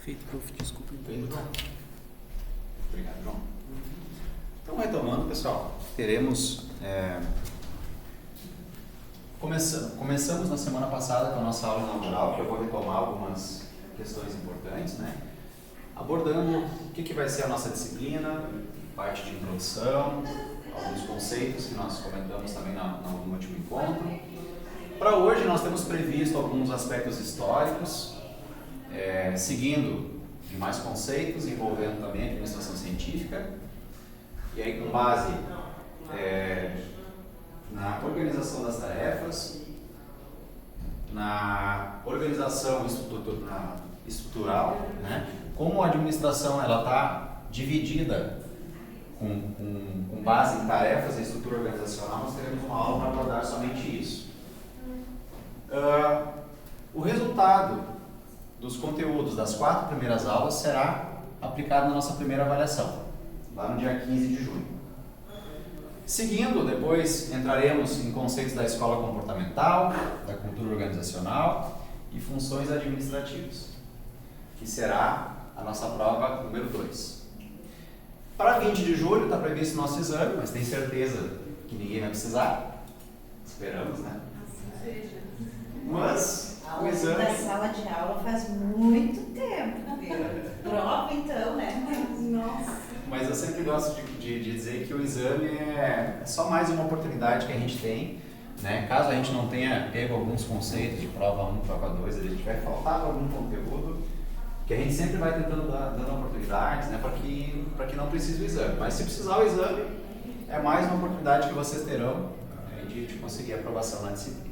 Feito, prof. Desculpa. Feito. Obrigado, João. Então, retomando, pessoal, teremos... Começamos na semana passada com a nossa aula inaugural, que eu vou retomar algumas questões importantes, né? Abordando o que vai ser a nossa disciplina, parte de introdução, alguns conceitos que nós comentamos também no último encontro. Para hoje nós temos previsto alguns aspectos históricos, seguindo de mais conceitos, envolvendo também a administração científica, e aí com base na organização das tarefas, na organização estrutural, né? Como a administração ela está dividida com base em tarefas e estrutura organizacional, nós teremos uma aula para abordar somente isso. O resultado dos conteúdos das 4 primeiras aulas será aplicado na nossa primeira avaliação, lá no dia 15 de junho. Seguindo, depois entraremos em conceitos da escola comportamental, da cultura organizacional e funções administrativas, que será a nossa prova número 2. Para 20 de julho está previsto o nosso exame, mas tem certeza que ninguém vai precisar. Esperamos, né? Mas o exame... Da sala de aula faz muito tempo, viu? Prova então, né? Nossa. Mas eu sempre gosto de dizer que o exame é só mais uma oportunidade que a gente tem, né? Caso a gente não tenha pego alguns conceitos de prova 1, prova 2, a gente vai faltar algum conteúdo, que a gente sempre vai tentando dando oportunidades, né? Para que não precise o exame. Mas se precisar o exame, é mais uma oportunidade que vocês terão de conseguir a aprovação na disciplina.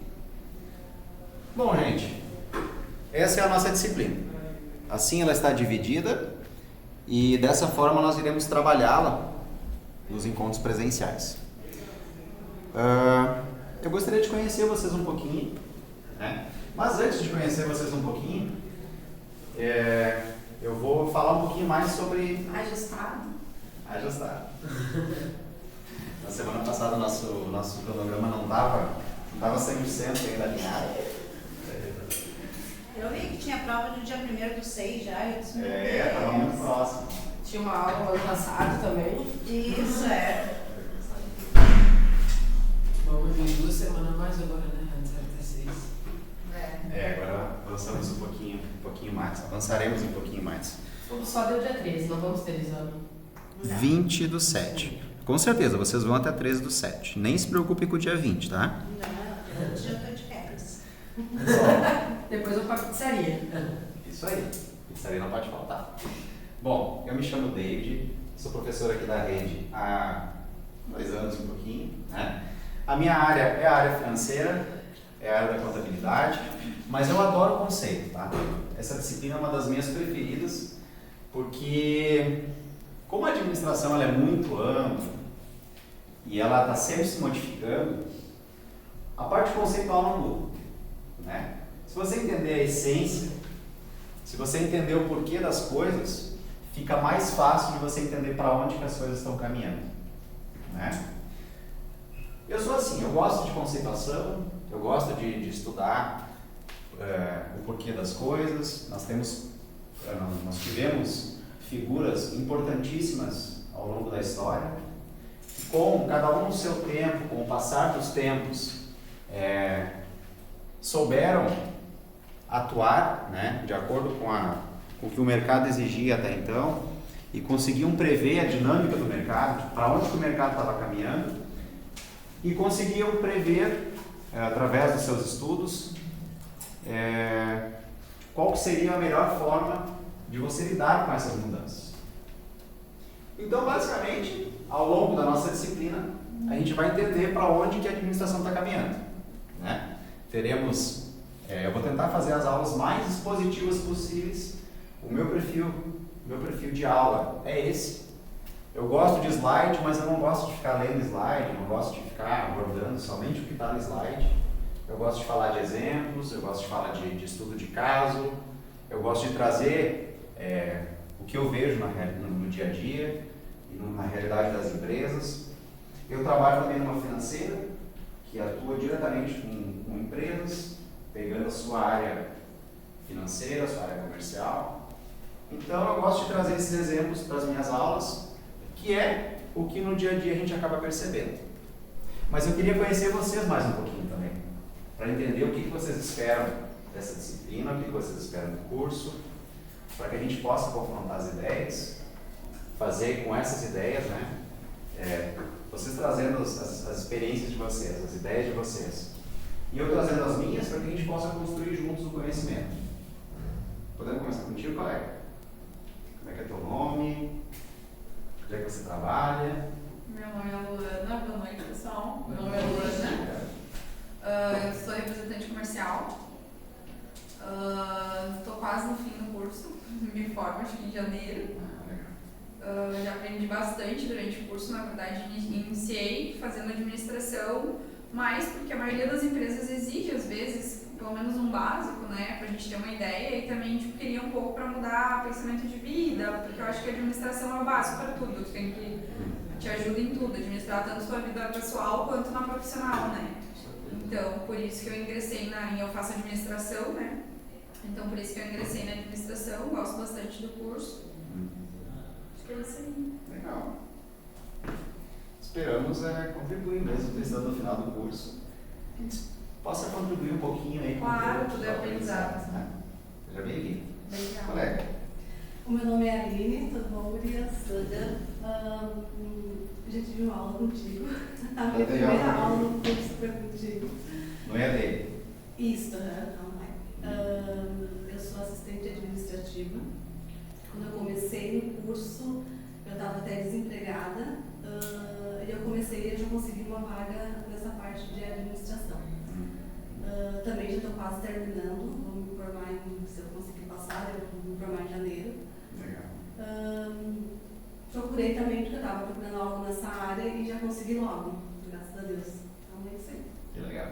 Bom, gente, essa é a nossa disciplina. Assim ela está dividida e dessa forma nós iremos trabalhá-la nos encontros presenciais. Eu gostaria de conhecer vocês um pouquinho, né? Mas antes de conhecer vocês um pouquinho, eu vou falar um pouquinho mais sobre... Ajustado. Na semana passada o nosso cronograma não estava 100% ainda alinhado. Eu vi que tinha prova no dia 1º/6 já. Estava muito próximo. Tinha uma aula no ano passado também. Isso, Vamos vir 2 semanas mais agora, né? Antes era até 6. Agora avançamos um pouquinho mais. Avançaremos um pouquinho mais. Tudo só deu dia 13, não vamos ter exame. 20/7. Com certeza, vocês vão até 13/7. Nem se preocupe com o dia 20, tá? Não, já estou de férias. Depois eu vou pra pizzaria. Isso aí. Pizzaria não pode faltar. Bom, eu me chamo David, sou professor aqui da rede há 2 anos e um pouquinho, né? A minha área é a área financeira, é a área da contabilidade, mas eu adoro o conceito, tá? Essa disciplina é uma das minhas preferidas, porque como a administração ela é muito ampla e ela está sempre se modificando, a parte conceitual não muda, né? Se você entender a essência, se você entender o porquê das coisas, fica mais fácil de você entender para onde que as coisas estão caminhando, né? Eu sou assim, eu gosto de conceituação, eu gosto de estudar o porquê das coisas. Nós tivemos figuras importantíssimas ao longo da história, com cada um no seu tempo, com o passar dos tempos, souberam atuar, né, de acordo com o que o mercado exigia até então e conseguiam prever a dinâmica do mercado, para onde que o mercado estava caminhando e conseguiam prever, através dos seus estudos, qual que seria a melhor forma de você lidar com essas mudanças. Então, basicamente, ao longo da nossa disciplina, a gente vai entender para onde que a administração está caminhando, né? Teremos, eu vou tentar fazer as aulas mais expositivas possíveis. O meu perfil de aula é esse. Eu gosto de slide, mas eu não gosto de ficar lendo slide, não gosto de ficar abordando somente o que está no slide. Eu gosto de falar de exemplos, eu gosto de falar de estudo de caso, eu gosto de trazer o que eu vejo no dia a dia e na realidade das empresas. Eu trabalho também numa financeira que atua diretamente com empresas, pegando a sua área financeira, a sua área comercial, Então eu gosto de trazer esses exemplos para as minhas aulas, que é o que no dia a dia a gente acaba percebendo. Mas eu queria conhecer vocês mais um pouquinho também, para entender o que vocês esperam dessa disciplina, o que vocês esperam do curso, para que a gente possa confrontar as ideias, fazer com essas ideias, né? Vocês trazendo as experiências de vocês, as ideias de vocês, e eu trazendo as minhas, para que a gente possa construir juntos o conhecimento. Podemos começar contigo, colega? Como é que é teu nome? Onde é que você trabalha? Meu nome é Luana, boa noite pessoal. Meu nome é Luana, eu sou representante comercial, estou quase no fim do curso, me formo acho que em janeiro. Já aprendi bastante durante o curso, na verdade iniciei fazendo administração, mas porque a maioria das empresas exige às vezes pelo menos um básico, né, pra gente ter uma ideia, e também tipo, queria um pouco para mudar o pensamento de vida, porque eu acho que a administração é o básico para tudo, tu tem que te ajuda em tudo, administrar tanto sua vida pessoal quanto na profissional, né. Então, por isso que eu ingressei eu faço administração, né, então por isso que eu ingressei na administração, gosto bastante do curso. Acho que é isso aí. Legal. Esperamos contribuir mesmo, estando no final do curso. A gente possa contribuir um pouquinho aí. Claro, tudo é aprendizado. Seja bem-vindo. Obrigada. Colega. O meu nome é Aline, tudo bom, Gurias? Já tive uma aula contigo. A minha primeira aula no curso foi contigo. Não é dele? Isso, não é. Eu sou assistente administrativa. Quando eu comecei no curso, eu estava até desempregada. E eu comecei e já consegui uma vaga nessa parte de administração. Também já estou quase terminando, vou me formar se eu conseguir passar, eu vou me formar em janeiro. Legal. Procurei também porque eu estava procurando algo nessa área e já consegui logo, graças a Deus. Então é isso aí. Que legal.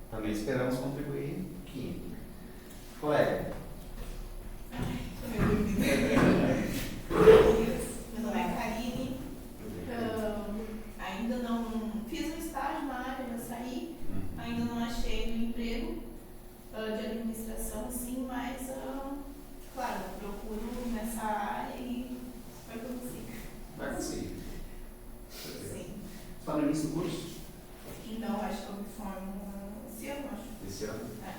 Também esperamos contribuir um pouquinho. Colega. Meu nome é Karine, ainda não fiz um estágio na área, já saí, ainda não achei um emprego de administração, sim, mas claro, procuro nessa área e espero que eu consiga. Vai conseguir. Sim. Está no início do curso? Não, acho que eu me formo esse ano, acho. Esse ano? É.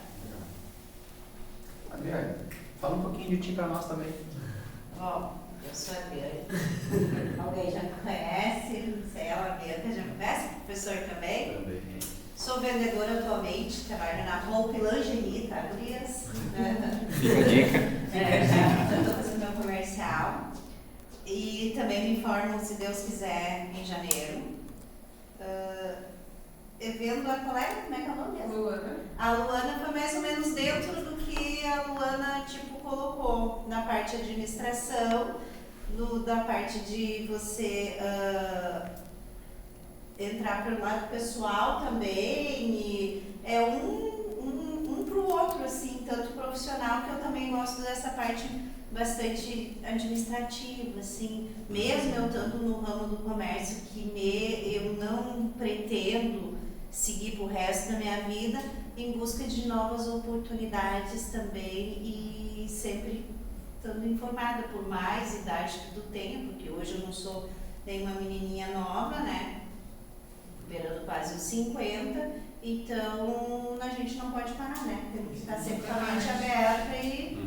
Adriane, fala um pouquinho de ti para nós também. Bom, eu sou a Bianca. Alguém já me conhece, não sei, a Bianca já me conhece, professor também. Também. Sou vendedora atualmente, trabalho na Hope Lingerie, tá, Gurias? Fica a dica. Já estou fazendo meu comercial. E também me formo, se Deus quiser, em janeiro. Vendo a colega, como é que é o nome mesmo? Luana. A Luana foi mais ou menos dentro do que a Luana colocou na parte de administração, da parte de você entrar para o lado pessoal também, e é um para o outro, assim, tanto profissional, que eu também gosto dessa parte bastante administrativa, assim, mesmo eu estando no ramo do comércio, eu não pretendo seguir pro resto da minha vida, em busca de novas oportunidades também, e sempre estando informada, por mais idade que tu tenha, porque hoje eu não sou nenhuma menininha nova, né, beirando quase os 50, então a gente não pode parar, né, temos que estar sempre com a mente aberta e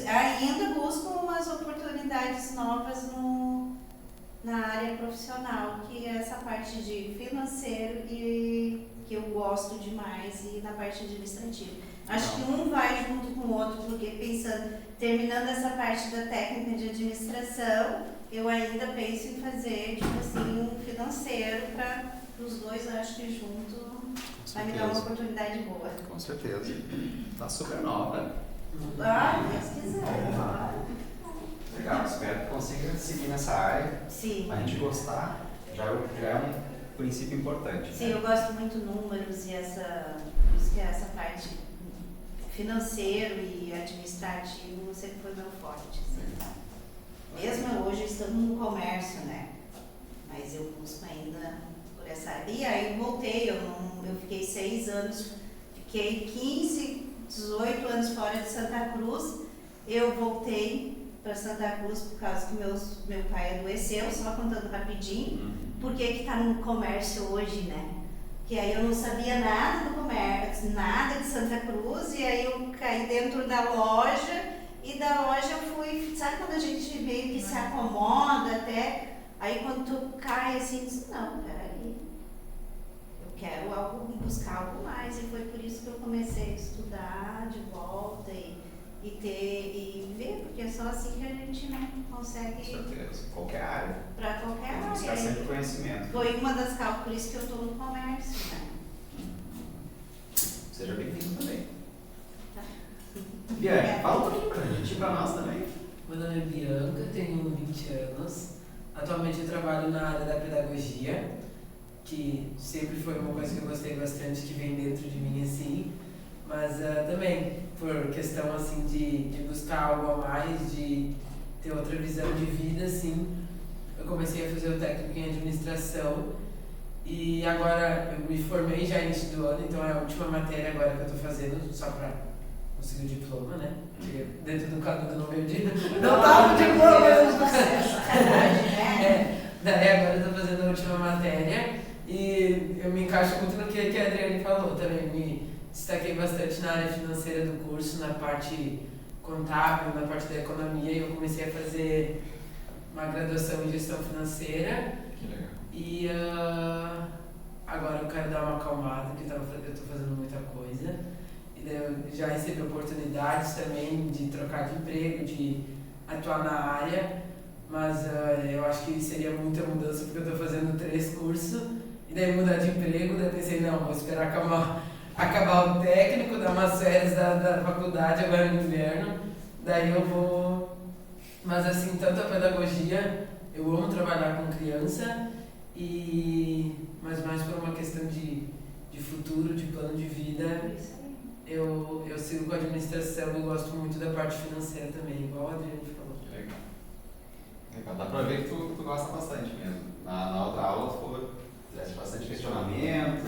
ainda busco umas oportunidades novas na área profissional, que é essa parte de financeiro e que eu gosto demais, e na parte administrativa. Acho que um vai junto com o outro, porque terminando essa parte da técnica de administração, eu ainda penso em fazer, tipo assim, um financeiro para os dois, eu acho que junto vai me dar uma oportunidade boa. Com certeza. Tá super nova. Deus quiser. Legal, espero que consiga seguir nessa área. Sim. A gente gostar já é um princípio importante. Sim, né? eu gosto muito de números e por isso que essa parte financeiro e administrativo sempre foi meu forte. Assim. Mesmo hoje estamos no comércio, né? Mas eu busco ainda por essa área. E aí eu voltei, eu fiquei 6 anos, fiquei 15, 18 anos fora de Santa Cruz, eu voltei para Santa Cruz por causa que meu pai adoeceu, só contando rapidinho, por que tá no comércio hoje, né? Que aí eu não sabia nada do comércio, nada de Santa Cruz, e aí eu caí dentro da loja, e da loja eu fui, sabe quando a gente meio que se acomoda até, aí quando tu cai assim, diz, não, peraí, eu quero buscar algo mais, e foi por isso que eu comecei a estudar de volta e ver, porque é só assim que a gente, né, consegue. Com certeza, qualquer área. Para qualquer área. Buscar sempre conhecimento. Foi uma das causas, por isso que eu estou no comércio, né? Seja bem-vindo também. Tá. Bianca, fala um pouquinho pra gente, pra nós também. Meu nome é Bianca, tenho 20 anos. Atualmente eu trabalho na área da pedagogia, que sempre foi uma coisa que eu gostei bastante, que vem dentro de mim assim. Mas também, por questão assim de buscar algo a mais, de ter outra visão de vida, assim, eu comecei a fazer o técnico em administração e agora eu me formei já início do ano, então é a última matéria agora que eu estou fazendo, só para conseguir o diploma, né? Porque dentro do canudo não veio de... Não tava o diploma! Daí agora eu estou fazendo a última matéria e eu me encaixo muito no que a Adriane falou também, me destaquei bastante na área financeira do curso, na parte contábil, na parte da economia, e eu comecei a fazer uma graduação em gestão financeira. Que legal. E agora eu quero dar uma acalmada, porque eu estou fazendo muita coisa. E daí eu já recebi oportunidades também de trocar de emprego, de atuar na área, mas eu acho que seria muita mudança, porque eu estou fazendo 3 cursos, e daí mudar de emprego, daí eu pensei, não, vou esperar acabar o técnico, dar umas férias da faculdade agora no inverno, daí eu vou... Mas assim, tanto a pedagogia, eu amo trabalhar com criança, mas mais por uma questão de futuro, de plano de vida, eu sigo com a administração e gosto muito da parte financeira também, igual a Adriane falou. Legal. Dá pra ver que tu gosta bastante mesmo. Na outra aula tu fizeste bastante questionamento,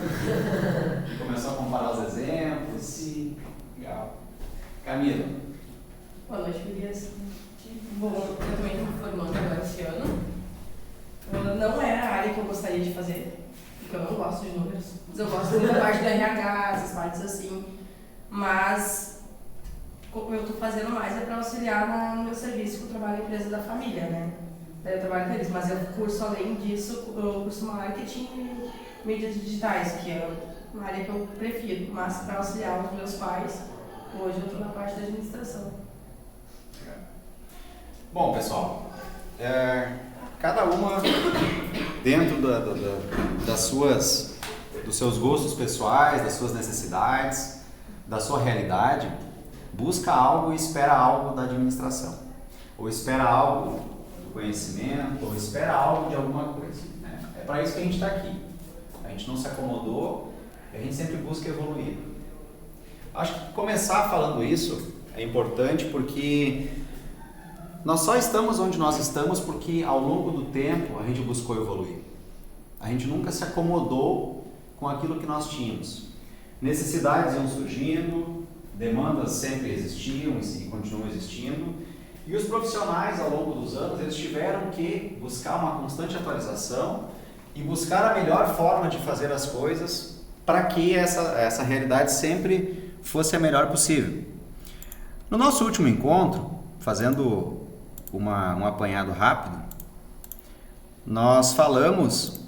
começou a comparar os exemplos. Sim. Legal. Camila. Boa noite, Elias. Bom, eu também estou me formando agora esse ano. Não é a área que eu gostaria de fazer, porque eu não gosto de números. Mas eu gosto muito da parte do RH, essas partes assim. Mas eu estou fazendo mais para auxiliar no meu serviço, que eu trabalho na empresa da família, né? Daí eu trabalho com eles, mas eu curso, além disso, eu curso marketing e mídias digitais, que é uma área que eu prefiro, mas para auxiliar os meus pais, hoje eu estou na parte da administração. Bom, pessoal, cada uma dentro dos seus gostos pessoais, das suas necessidades, da sua realidade, busca algo e espera algo da administração, ou espera algo do conhecimento, ou espera algo de alguma coisa, né? É para isso que a gente está aqui. A gente não se acomodou, a gente sempre busca evoluir. Acho que começar falando isso é importante porque nós só estamos onde nós estamos porque ao longo do tempo a gente buscou evoluir. A gente nunca se acomodou com aquilo que nós tínhamos. Necessidades iam surgindo, demandas sempre existiam e continuam existindo. E os profissionais ao longo dos anos eles tiveram que buscar uma constante atualização e buscar a melhor forma de fazer as coisas para que essa realidade sempre fosse a melhor possível. No nosso último encontro, fazendo um apanhado rápido, nós falamos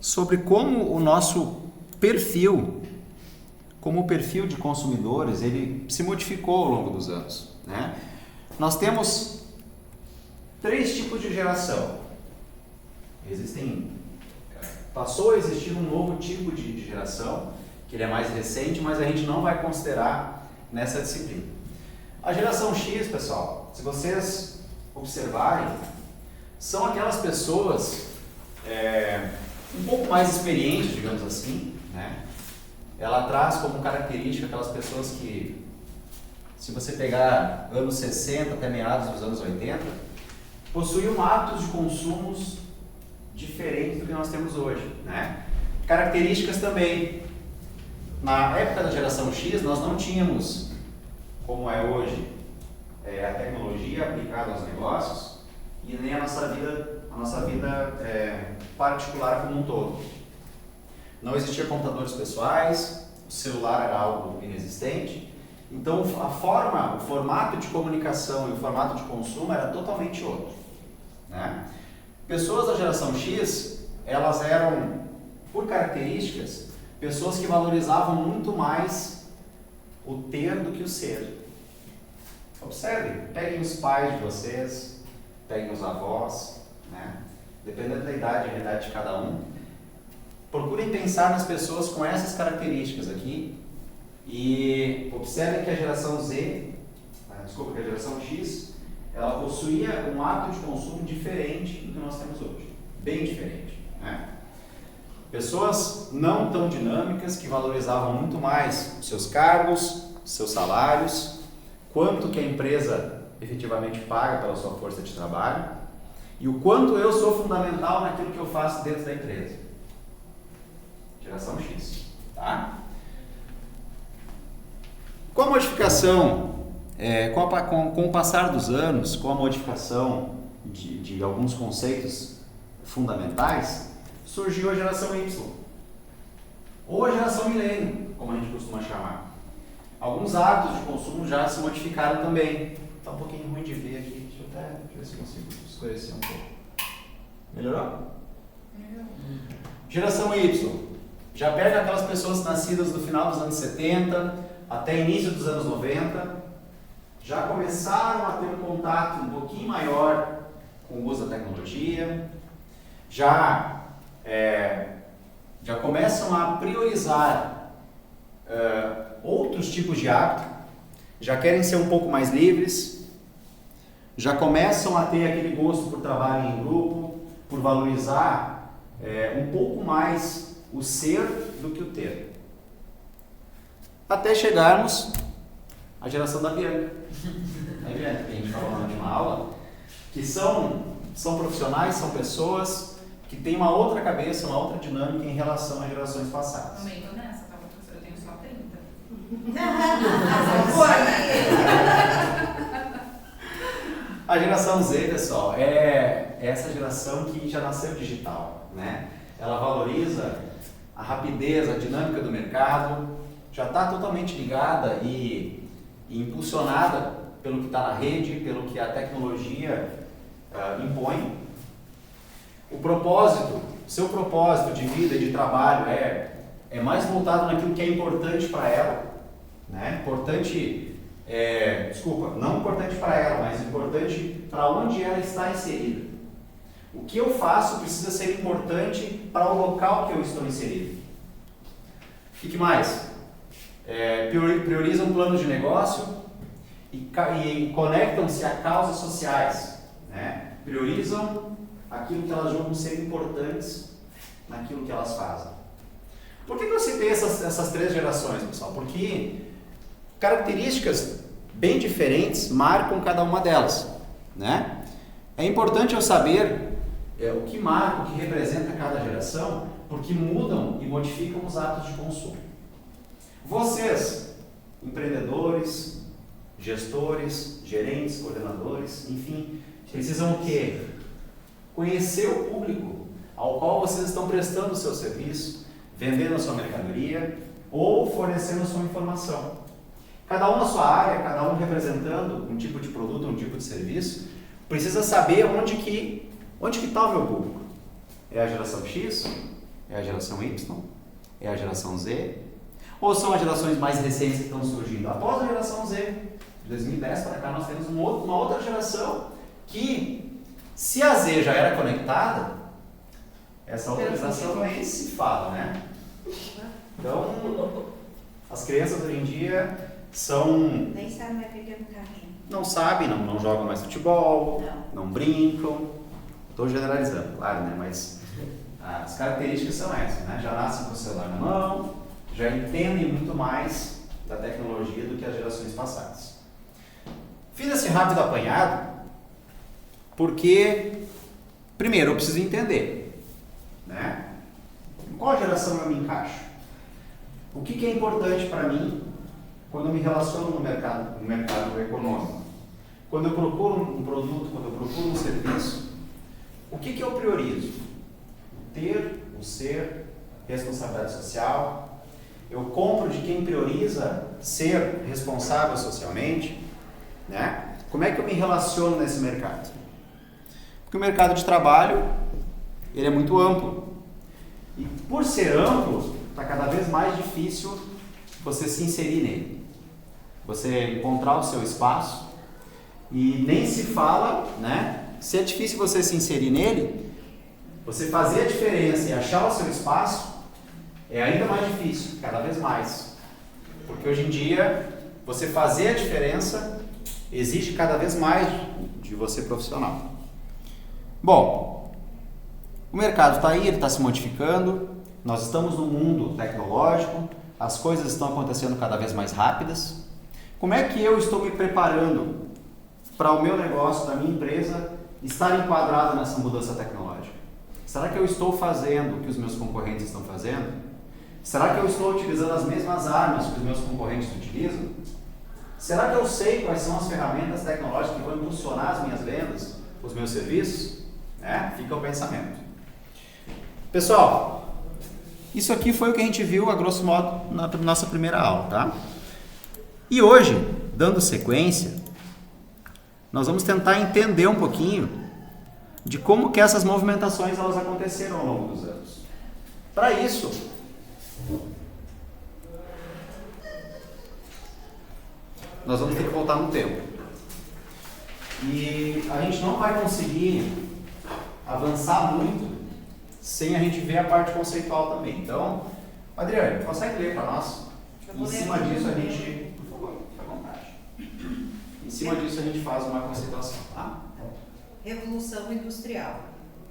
sobre como o nosso perfil, como o perfil de consumidores, ele se modificou ao longo dos anos, né? Nós temos 3 tipos de geração. Passou a existir um novo tipo de geração, que ele é mais recente, mas a gente não vai considerar nessa disciplina. A geração X, pessoal, se vocês observarem, são aquelas pessoas um pouco mais experientes, digamos assim, né? Ela traz como característica aquelas pessoas que, se você pegar anos 60 até meados dos anos 80, possuíam hábitos de consumos diferentes do que nós temos hoje, né? Características também. na época da geração X, nós não tínhamos, como é hoje, a tecnologia aplicada aos negócios e nem a nossa vida particular como um todo. Não existia computadores pessoais, o celular era algo inexistente, então a forma, o formato de comunicação e o formato de consumo era totalmente outro, né? Pessoas da geração X, elas eram, por características, pessoas que valorizavam muito mais o ter do que o ser. Observe, peguem os pais de vocês, peguem os avós, né? Dependendo da idade e realidade de cada um, procurem pensar nas pessoas com essas características aqui e observem que a geração que a geração X, ela possuía um hábito de consumo diferente do que nós temos hoje, bem diferente, né? Pessoas não tão dinâmicas, que valorizavam muito mais os seus cargos, seus salários, quanto que a empresa efetivamente paga pela sua força de trabalho e o quanto eu sou fundamental naquilo que eu faço dentro da empresa. Geração X, tá? Com a modificação, com o passar dos anos, com a modificação de alguns conceitos fundamentais, surgiu a geração Y, ou a geração milênio, como a gente costuma chamar. Alguns hábitos de consumo já se modificaram também. Está um pouquinho ruim de ver aqui, deixa eu ver se consigo esclarecer um pouco. Melhorou? Geração Y, já pega aquelas pessoas nascidas no final dos anos 70 até início dos anos 90, já começaram a ter um contato um pouquinho maior com o uso da tecnologia, já começam a priorizar outros tipos de hábito, já querem ser um pouco mais livres, já começam a ter aquele gosto por trabalho em grupo, por valorizar um pouco mais o ser do que o ter. Até chegarmos à geração da Bianca, que a gente falou na última aula, que são profissionais, são pessoas que têm uma outra cabeça, uma outra dinâmica em relação às gerações passadas. Também tô nessa, tá, professora? Eu tenho só 30. A geração Z, pessoal, é essa geração que já nasceu digital, né? Ela valoriza a rapidez, a dinâmica do mercado, já está totalmente ligada e impulsionada pelo que está na rede, pelo que a tecnologia impõe. Seu propósito de vida e de trabalho é mais voltado naquilo que é importante para ela, né? Não importante para ela, mas importante para onde ela está inserida. O que eu faço precisa ser importante para o local que eu estou inserido. O que mais? Priorizam planos de negócio e conectam-se a causas sociais, né? Priorizam aquilo que elas julgam ser importantes naquilo que elas fazem. Por que eu citei essas três gerações, pessoal? Porque características bem diferentes marcam cada uma delas, né? É importante eu saber o que marca, o que representa cada geração, porque mudam e modificam os hábitos de consumo. Vocês, empreendedores, gestores, gerentes, coordenadores, enfim, precisam o quê? Conhecer o público ao qual vocês estão prestando o seu serviço, vendendo a sua mercadoria ou fornecendo a sua informação. Cada um na sua área, cada um representando um tipo de produto, um tipo de serviço, precisa saber onde que está o meu público. É a geração X? É a geração Y? É a geração Z? Ou são as gerações mais recentes que estão surgindo? Após a geração Z, de 2010 para cá, nós temos uma outra geração que, se a Z já era conectada, essa outra geração nem se fala, né? Então, as crianças hoje em dia nem sabem mais pegar no carrinho. Não sabem, não jogam mais futebol, não brincam. Estou generalizando, claro, né? Mas as características são essas, né? Já nascem com o celular na mão, já entendem muito mais da tecnologia do que as gerações passadas. Fiz esse rápido apanhado porque, primeiro, eu preciso entender, né? Em qual geração eu me encaixo? O que é importante para mim quando eu me relaciono no mercado econômico? Quando eu procuro um produto, quando eu procuro um serviço, o que eu priorizo? O ter, o ser, responsabilidade social. Eu compro de quem prioriza ser responsável socialmente, né? Como é que eu me relaciono nesse mercado? Porque o mercado de trabalho, ele é muito amplo. E por ser amplo, está cada vez mais difícil você se inserir nele. Você encontrar o seu espaço. E nem se fala, né? Se é difícil você se inserir nele, você fazer a diferença e achar o seu espaço é ainda mais difícil, cada vez mais. Porque hoje em dia, você fazer a diferença exige cada vez mais de você profissional. Bom, o mercado está aí, ele está se modificando, nós estamos num mundo tecnológico, as coisas estão acontecendo cada vez mais rápidas. Como é que eu estou me preparando para o meu negócio, da minha empresa, estar enquadrado nessa mudança tecnológica? Será que eu estou fazendo o que os meus concorrentes estão fazendo? Será que eu estou utilizando as mesmas armas que os meus concorrentes utilizam? Será que eu sei quais são as ferramentas tecnológicas que vão impulsionar as minhas vendas, os meus serviços? Fica o pensamento. Pessoal, isso aqui foi o que a gente viu, a grosso modo, na nossa primeira aula, tá? E hoje, dando sequência, nós vamos tentar entender um pouquinho de como que essas movimentações elas aconteceram ao longo dos anos. Para isso, nós vamos ter que voltar no tempo. E a gente não vai conseguir avançar muito sem a gente ver a parte conceitual também. Então, Adriane, consegue ler para nós? Em cima disso a gente... Por favor, fica à vontade. Em cima disso a gente faz uma conceituação, tá? Revolução Industrial.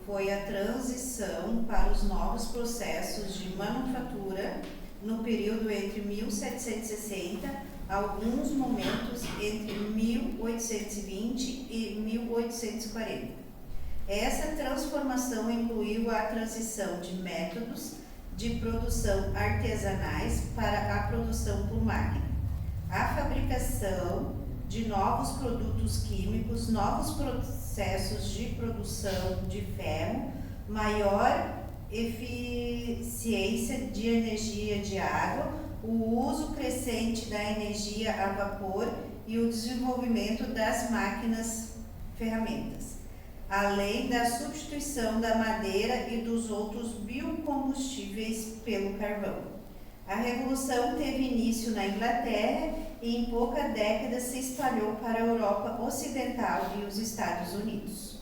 Foi a transição para os novos processos de manufatura no período entre 1760, alguns momentos entre 1820 e 1840. Essa transformação incluiu a transição de métodos de produção artesanais para a produção por máquina, a fabricação de novos produtos químicos, novos processos de produção de ferro, maior eficiência de energia de água, o uso crescente da energia a vapor e o desenvolvimento das máquinas ferramentas, além da substituição da madeira e dos outros biocombustíveis pelo carvão. A revolução teve início na Inglaterra e em pouca década se espalhou para a Europa Ocidental e os Estados Unidos.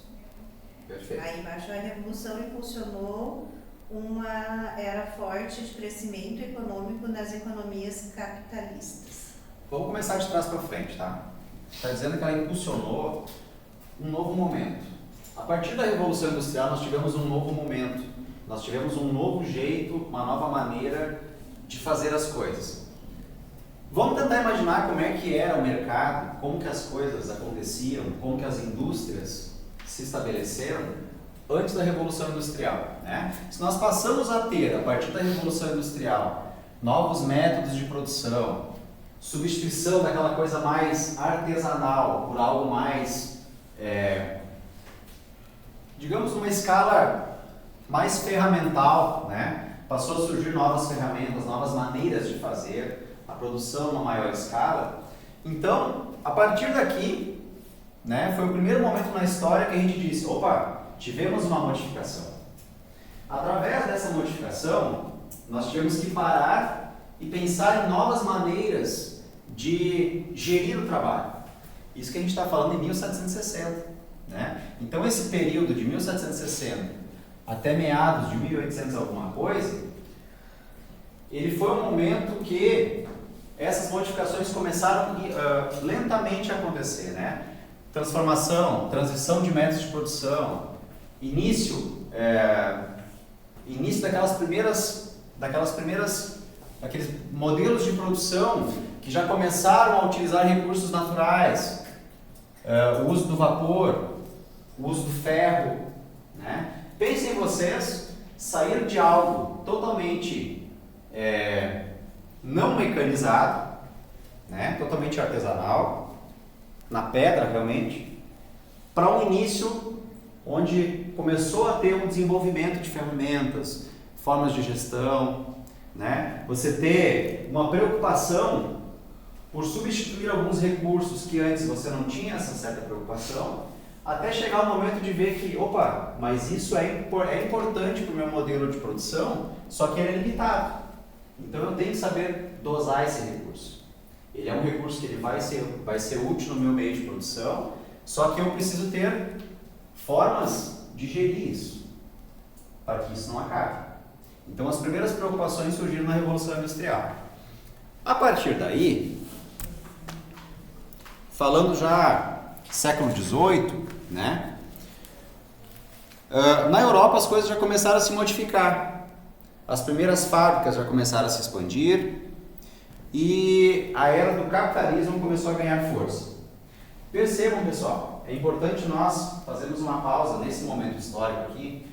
Perfeito. Aí embaixo a revolução impulsionou uma era forte de crescimento econômico nas economias capitalistas. Vamos começar de trás para frente, tá? Está dizendo que ela impulsionou um novo momento. A partir da Revolução Industrial nós tivemos um novo momento, nós tivemos um novo jeito, uma nova maneira de fazer as coisas. Vamos tentar imaginar como é que era o mercado, como que as coisas aconteciam, como que as indústrias se estabeleceram antes da Revolução Industrial, né? Se nós passamos a ter, a partir da Revolução Industrial, novos métodos de produção, substituição daquela coisa mais artesanal por algo mais, digamos, numa escala mais ferramental, né? Passou a surgir novas ferramentas, novas maneiras de fazer a produção numa maior escala. Então, a partir daqui, né, foi o primeiro momento na história que a gente disse, opa, tivemos uma modificação. Através dessa modificação, nós tivemos que parar e pensar em novas maneiras de gerir o trabalho. Isso que a gente está falando em 1760. Né? Então, esse período de 1760 até meados de 1800 alguma coisa, ele foi um momento que essas modificações começaram lentamente a acontecer, né? Transformação, transição de métodos de produção, início daqueles modelos de produção que já começaram a utilizar recursos naturais, o uso do vapor, o uso do ferro, né? Pensem vocês sair de algo totalmente não mecanizado, né? Totalmente artesanal, na pedra realmente, para um início onde começou a ter um desenvolvimento de ferramentas, formas de gestão, né? Você ter uma preocupação por substituir alguns recursos que antes você não tinha essa certa preocupação, até chegar o momento de ver que, opa, mas isso é importante para o meu modelo de produção, só que ele é limitado. Então eu tenho que saber dosar esse recurso. Ele é um recurso que ele vai ser útil no meu meio de produção, só que eu preciso ter formas de gerir isso, para que isso não acabe. Então as primeiras preocupações surgiram na Revolução Industrial. A partir daí, falando já século XVIII, né? Na Europa as coisas já começaram a se modificar. As primeiras fábricas já começaram a se expandir e a era do capitalismo começou a ganhar força. Percebam, pessoal, é importante nós fazermos uma pausa nesse momento histórico aqui.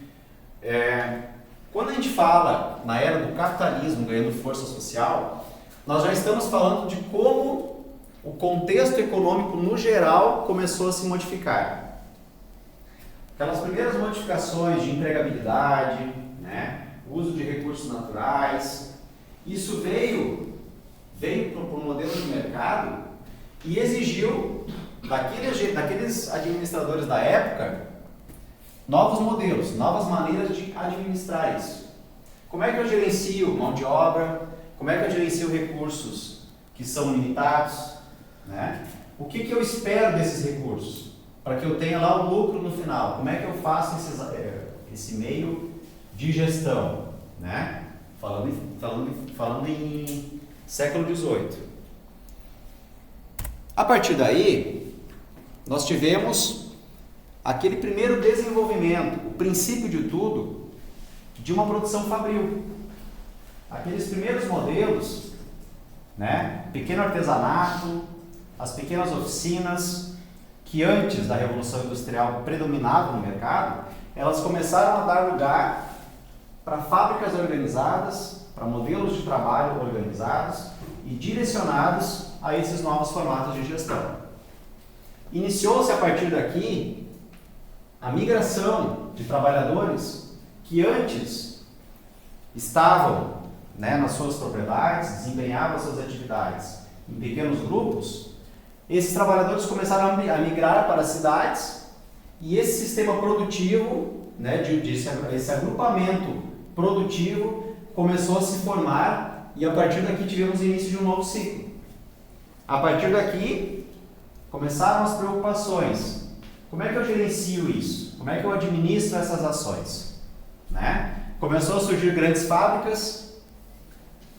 Quando a gente fala na era do capitalismo ganhando força social, nós já estamos falando de como o contexto econômico no geral começou a se modificar. Aquelas primeiras modificações de empregabilidade, né, uso de recursos naturais, isso veio para o modelo de mercado e exigiu daqueles administradores da época novos modelos, novas maneiras de administrar isso. Como é que eu gerencio mão de obra? Como é que eu gerencio recursos que são limitados? Né? O que eu espero desses recursos? Para que eu tenha lá o lucro no final. Como é que eu faço esse meio de gestão? Né? Falando em século XVIII. A partir daí, nós tivemos aquele primeiro desenvolvimento, o princípio de tudo, de uma produção fabril. Aqueles primeiros modelos, né? Pequeno artesanato, as pequenas oficinas, que antes da Revolução Industrial predominavam no mercado, elas começaram a dar lugar para fábricas organizadas, para modelos de trabalho organizados e direcionados a esses novos formatos de gestão. Iniciou-se a partir daqui a migração de trabalhadores que antes estavam, né, nas suas propriedades, desempenhavam suas atividades em pequenos grupos. Esses trabalhadores começaram a migrar para as cidades e esse sistema produtivo, né, esse agrupamento produtivo começou a se formar e a partir daqui tivemos o início de um novo ciclo. A partir daqui começaram as preocupações. Como é que eu gerencio isso? Como é que eu administro essas ações? Né? Começou a surgir grandes fábricas,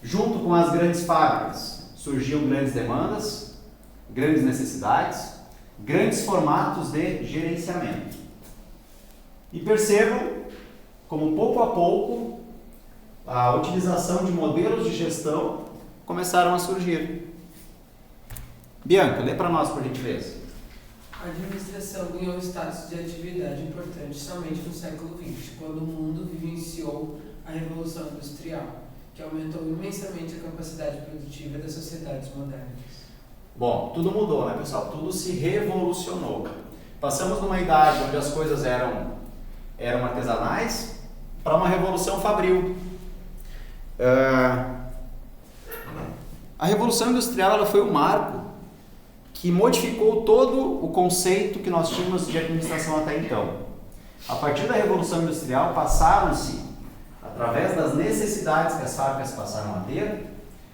junto com as grandes fábricas surgiam grandes demandas, grandes necessidades, grandes formatos de gerenciamento. E percebam como pouco a pouco a utilização de modelos de gestão começaram a surgir. Bianca, lê para nós, por gentileza. A administração ganhou status de atividade importante somente no século XX, quando o mundo vivenciou a Revolução Industrial, que aumentou imensamente a capacidade produtiva das sociedades modernas. Bom, tudo mudou, né, pessoal? Tudo se revolucionou. Passamos numa idade onde as coisas eram artesanais para uma revolução fabril. A Revolução Industrial ela foi um marco que modificou todo o conceito que nós tínhamos de administração até então. A partir da Revolução Industrial passaram-se, através das necessidades que as fábricas passaram a ter,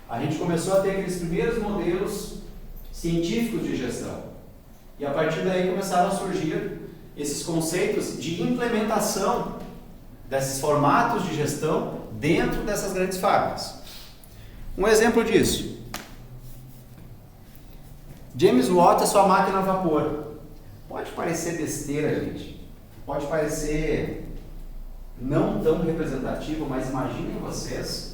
a gente começou a ter aqueles primeiros modelos científicos de gestão. E a partir daí começaram a surgir esses conceitos de implementação desses formatos de gestão dentro dessas grandes fábricas. Um exemplo disso. James Watt é sua máquina a vapor. Pode parecer besteira, gente. Pode parecer não tão representativo, mas imaginem vocês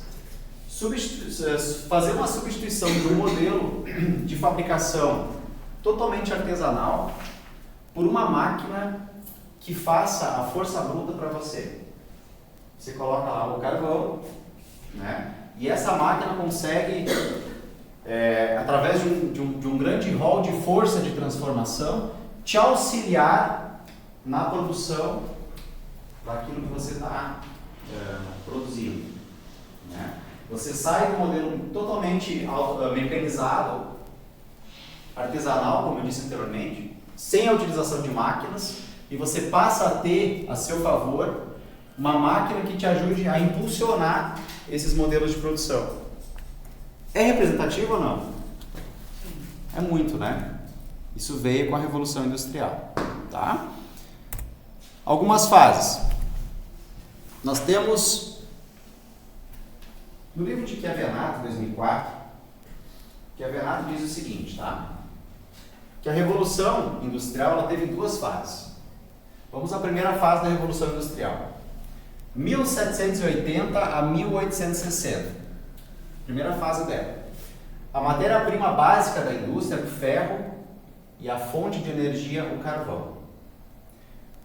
fazer uma substituição de um modelo de fabricação totalmente artesanal por uma máquina que faça a força bruta para você. Você coloca lá o carvão, né? E essa máquina consegue, através de um grande rol de força de transformação, te auxiliar na produção daquilo que você está produzindo. Né? Você sai do modelo totalmente mecanizado, artesanal, como eu disse anteriormente, sem a utilização de máquinas, e você passa a ter a seu favor uma máquina que te ajude a impulsionar esses modelos de produção. É representativo ou não? É muito, né? Isso veio com a Revolução Industrial. Tá? Algumas fases. Nós temos, no livro de Chiavenato, 2004, Chiavenato diz o seguinte, tá? Que a Revolução Industrial ela teve duas fases. Vamos à primeira fase da Revolução Industrial. 1780 a 1860. Primeira fase dela. A matéria-prima básica da indústria é o ferro e a fonte de energia o carvão.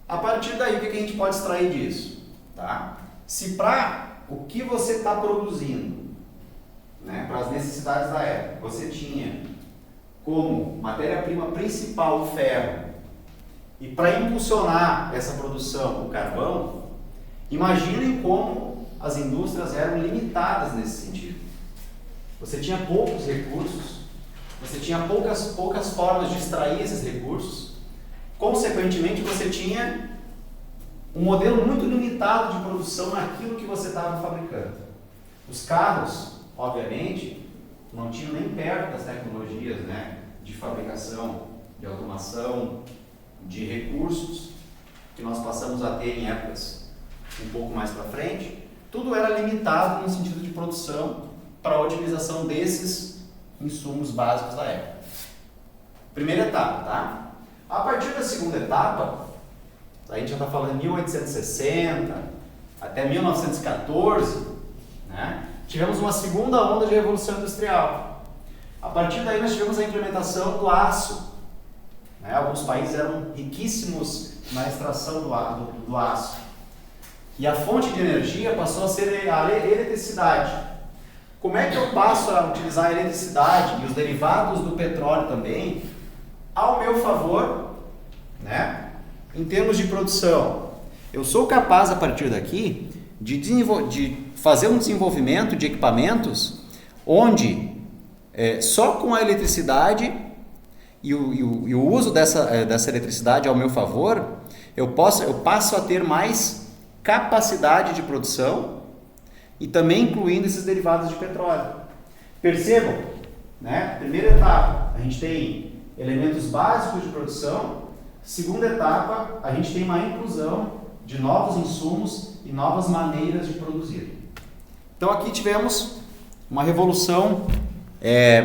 A partir daí, o que a gente pode extrair disso? Tá? Se para o que você está produzindo, né, para as necessidades da época, você tinha como matéria-prima principal o ferro e para impulsionar essa produção o carvão, imaginem como as indústrias eram limitadas nesse sentido. Você tinha poucos recursos, você tinha poucas formas de extrair esses recursos, consequentemente você tinha um modelo muito limitado de produção naquilo que você estava fabricando. Os carros, obviamente, não tinham nem perto das tecnologias, né, de fabricação, de automação, de recursos que nós passamos a ter em épocas um pouco mais para frente. Tudo era limitado no sentido de produção para a utilização desses insumos básicos da época. Primeira etapa, tá? A partir da segunda etapa, a gente já está falando de 1860 até 1914, né? Tivemos uma segunda onda de Revolução Industrial. A partir daí nós tivemos a implementação do aço. Né? Alguns países eram riquíssimos na extração do aço. E a fonte de energia passou a ser a eletricidade. Como é que eu passo a utilizar a eletricidade e os derivados do petróleo também ao meu favor, né? Em termos de produção? Eu sou capaz, a partir daqui, de fazer um desenvolvimento de equipamentos onde só com a eletricidade e o uso dessa eletricidade ao meu favor, eu passo a ter mais capacidade de produção e também incluindo esses derivados de petróleo. Percebam, né? Primeira etapa, a gente tem elementos básicos de produção. Segunda etapa, a gente tem uma inclusão de novos insumos e novas maneiras de produzir. Então aqui tivemos uma revolução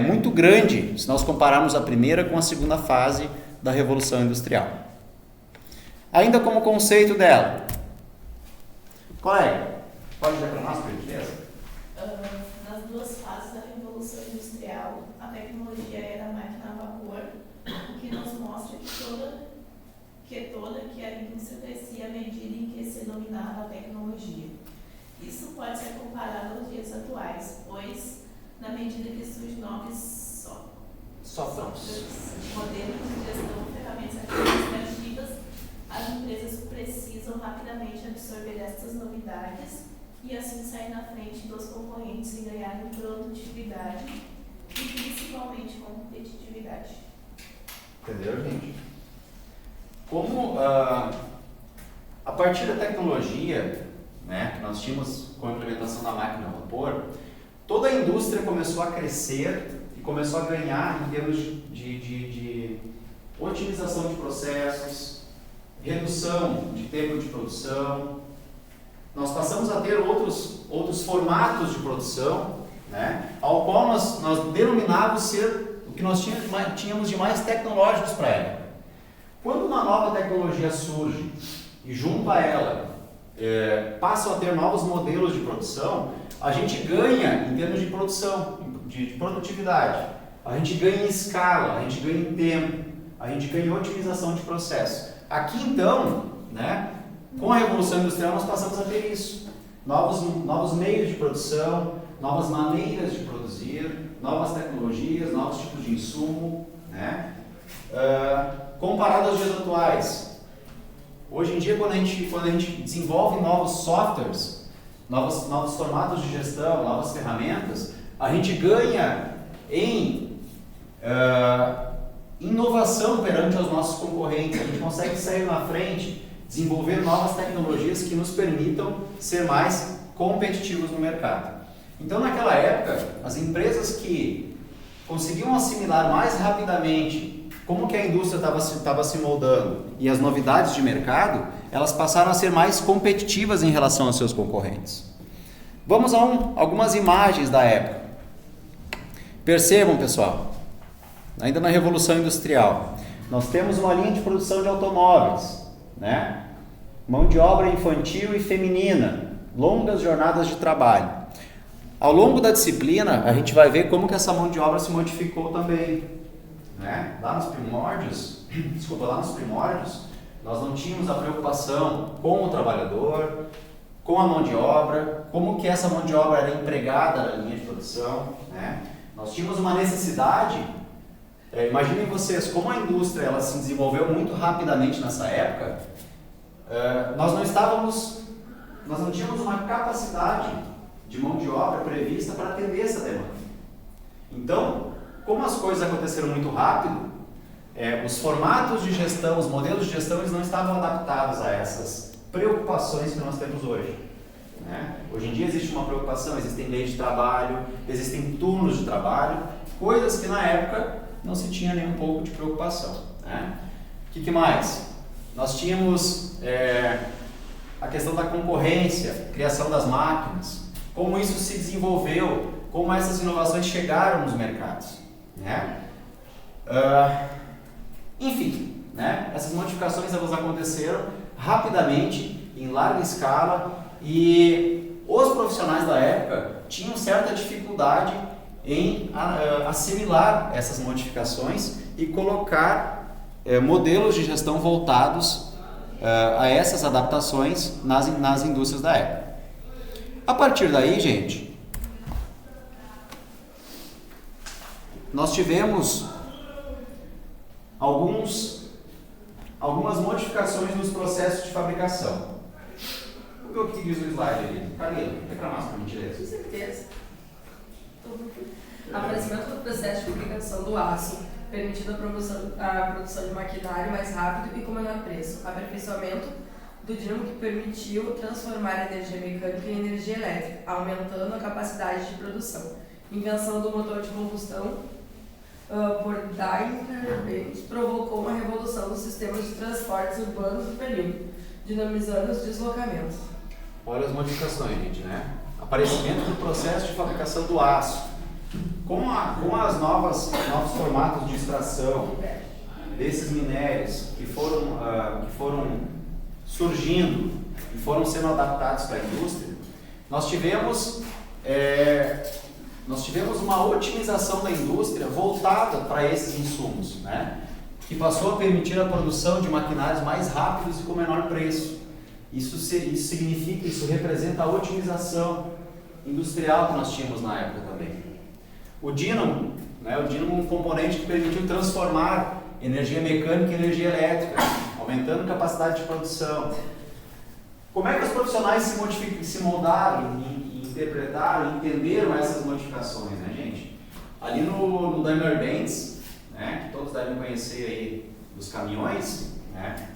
muito grande, se nós compararmos a primeira com a segunda fase da Revolução Industrial. Ainda como conceito dela, colega, pode dizer para nós, por gentileza? Nas duas fases da Revolução Industrial, a tecnologia era a máquina a vapor, o que nos mostra que a indústria crescia à medida em que se dominava a tecnologia. Isso pode ser comparado aos dias atuais, pois, na medida que surgem novos softwares, modelos de gestão, ferramentas administrativas, as empresas precisam rapidamente absorver estas novidades e assim sair na frente dos concorrentes e ganhar em produtividade e principalmente competitividade. Entendeu, gente? Como a partir da tecnologia, né, que nós tínhamos com a implementação da máquina a vapor, toda a indústria começou a crescer e começou a ganhar em termos de otimização de processos, redução de tempo de produção. Nós passamos a ter outros formatos de produção, né, ao qual nós denominávamos ser o que nós tínhamos de mais tecnológicos para a época. Quando uma nova tecnologia surge e junto a ela passam a ter novos modelos de produção, a gente ganha em termos de produção, de produtividade, a gente ganha em escala, a gente ganha em tempo, a gente ganha em otimização de processo. Aqui então, né, com a Revolução Industrial nós passamos a ter isso, novos meios de produção, novas maneiras de produzir, novas tecnologias, novos tipos de insumo, né? Comparado aos dias atuais. Hoje em dia, quando a gente desenvolve novos softwares, novos formatos de gestão, novas ferramentas, a gente ganha em inovação perante os nossos concorrentes. A gente consegue sair na frente, desenvolver novas tecnologias que nos permitam ser mais competitivos no mercado. Então, naquela época, as empresas que conseguiam assimilar mais rapidamente como que a indústria estava se moldando e as novidades de mercado, elas passaram a ser mais competitivas em relação aos seus concorrentes. Vamos a algumas imagens da época. Percebam, pessoal, ainda na Revolução Industrial, nós temos uma linha de produção de automóveis, né? Mão de obra infantil e feminina, longas jornadas de trabalho. Ao longo da disciplina, a gente vai ver como que essa mão de obra se modificou também, né? Lá nos primórdios, nós não tínhamos a preocupação com o trabalhador, com a mão de obra, como que essa mão de obra era empregada na linha de produção, né? Nós tínhamos uma necessidade, imaginem vocês, como a indústria ela se desenvolveu muito rapidamente nessa época, nós não tínhamos uma capacidade de mão de obra prevista para atender essa demanda. Então, como as coisas aconteceram muito rápido, os formatos de gestão, os modelos de gestão, eles não estavam adaptados a essas preocupações que nós temos hoje, né? Hoje em dia existe uma preocupação, existem leis de trabalho, existem turnos de trabalho, coisas que na época não se tinha nem um pouco de preocupação, né? O que mais? Nós tínhamos a questão da concorrência, criação das máquinas, como isso se desenvolveu, como essas inovações chegaram nos mercados, né? Enfim, né? Essas modificações elas aconteceram rapidamente, em larga escala, e os profissionais da época tinham certa dificuldade em assimilar essas modificações e colocar modelos de gestão voltados a essas adaptações nas indústrias da época. A partir daí, gente, nós tivemos algumas modificações nos processos de fabricação. Vamos ver o que diz o slide ali. Camila, reclamar por gentileza. Com certeza. Aparecimento do processo de fabricação do aço, permitindo a produção de maquinário mais rápido e com menor preço. Aperfeiçoamento do dínamo que permitiu transformar a energia mecânica em energia elétrica, aumentando a capacidade de produção. Invenção do motor de combustão por Daimler-Benz provocou uma revolução dos sistemas de transportes urbanos do período, dinamizando os deslocamentos. Olha as modificações, gente, né? Aparecimento do processo de fabricação do aço. Com as novos formatos de extração desses minérios que foram surgindo e foram sendo adaptados para a indústria, nós tivemos uma otimização da indústria voltada para esses insumos, né? Que passou a permitir a produção de maquinários mais rápidos e com menor preço. Isso representa a otimização industrial que nós tínhamos na época também. O dínamo, né? O dínamo é um componente que permitiu transformar energia mecânica em energia elétrica, aumentando a capacidade de produção. Como é que os profissionais se moldaram e interpretaram, entenderam essas modificações, né, gente? Ali no Daimler-Benz, né, que todos devem conhecer aí dos caminhões, né?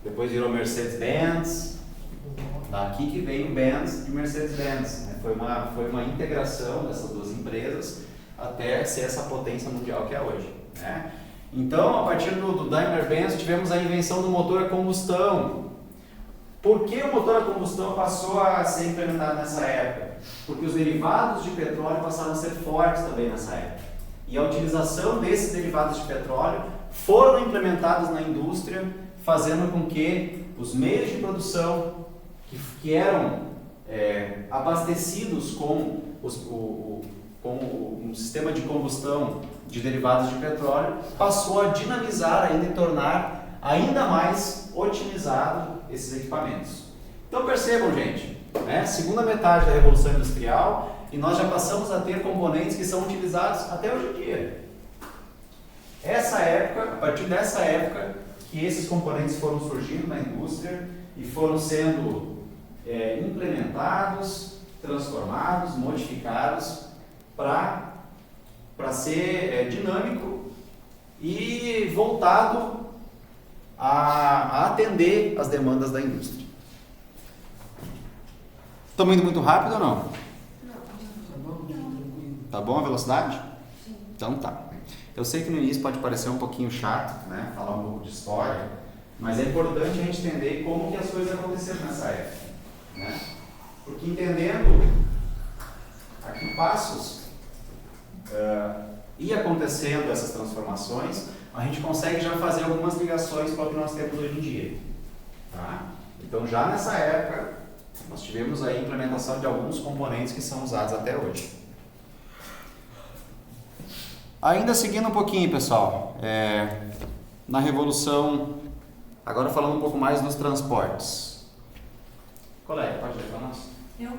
Depois virou Mercedes-Benz, daqui que veio o Benz de Mercedes-Benz, né? Foi uma integração dessas duas empresas até ser essa potência mundial que é hoje, né? Então, a partir do Daimler-Benz, tivemos a invenção do motor a combustão. Por que o motor a combustão passou a ser implementado nessa época? Porque os derivados de petróleo passaram a ser fortes também nessa época. E a utilização desses derivados de petróleo foram implementados na indústria, fazendo com que os meios de produção que eram abastecidos com um sistema de combustão de derivados de petróleo passou a dinamizar ainda e tornar ainda mais otimizado esses equipamentos. Então percebam, gente, né? Segunda metade da Revolução Industrial, e nós já passamos a ter componentes que são utilizados até hoje em dia. Essa época, a partir dessa época, que esses componentes foram surgindo na indústria e foram sendo implementados, transformados, modificados para ser dinâmico e voltado a atender as demandas da indústria. Estamos indo muito rápido ou não? Tá bom? Tranquilo. Tá bom a velocidade? Sim. Então tá. Eu sei que no início pode parecer um pouquinho chato, né? Falar um pouco de história, mas é importante a gente entender como que as coisas aconteceram nessa época, né? Porque entendendo a que passos ia acontecendo essas transformações, a gente consegue já fazer algumas ligações para o que nós temos hoje em dia. Tá? Então já nessa época, nós tivemos aí a implementação de alguns componentes que são usados até hoje. Ainda seguindo um pouquinho, pessoal, na Revolução, agora falando um pouco mais dos transportes. Colega, pode ler para nós? Eu?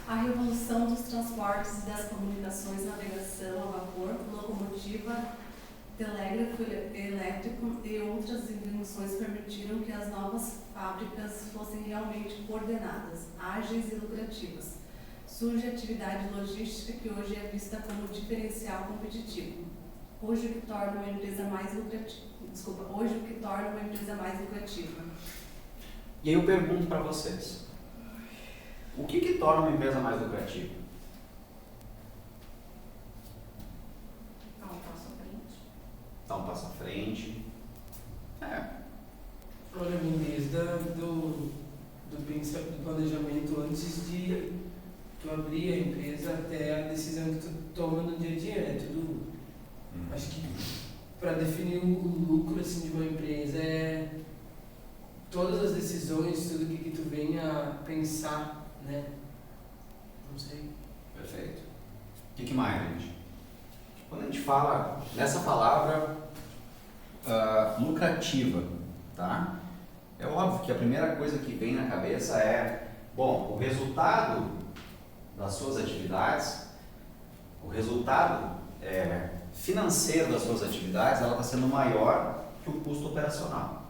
A revolução dos transportes e das comunicações, navegação a vapor, locomotiva, telégrafo elétrico e outras invenções permitiram que as novas fábricas fossem realmente coordenadas, ágeis e lucrativas. Surge a atividade logística que hoje é vista como diferencial competitivo. Hoje o que torna uma empresa mais lucrativa. E aí eu pergunto para vocês, o que torna uma empresa mais lucrativa? Dá um passo à frente. Olha, vem desde do planejamento antes de tu abrir a empresa até a decisão que tu toma no dia a dia, né? Tudo. Acho que para definir o lucro assim, de uma empresa todas as decisões, tudo que tu venha pensar, né? Não sei. Perfeito. O que mais, gente? Quando a gente fala nessa palavra lucrativa, tá? É óbvio que a primeira coisa que vem na cabeça o resultado das suas atividades, o resultado financeiro das suas atividades, ela está sendo maior que o custo operacional.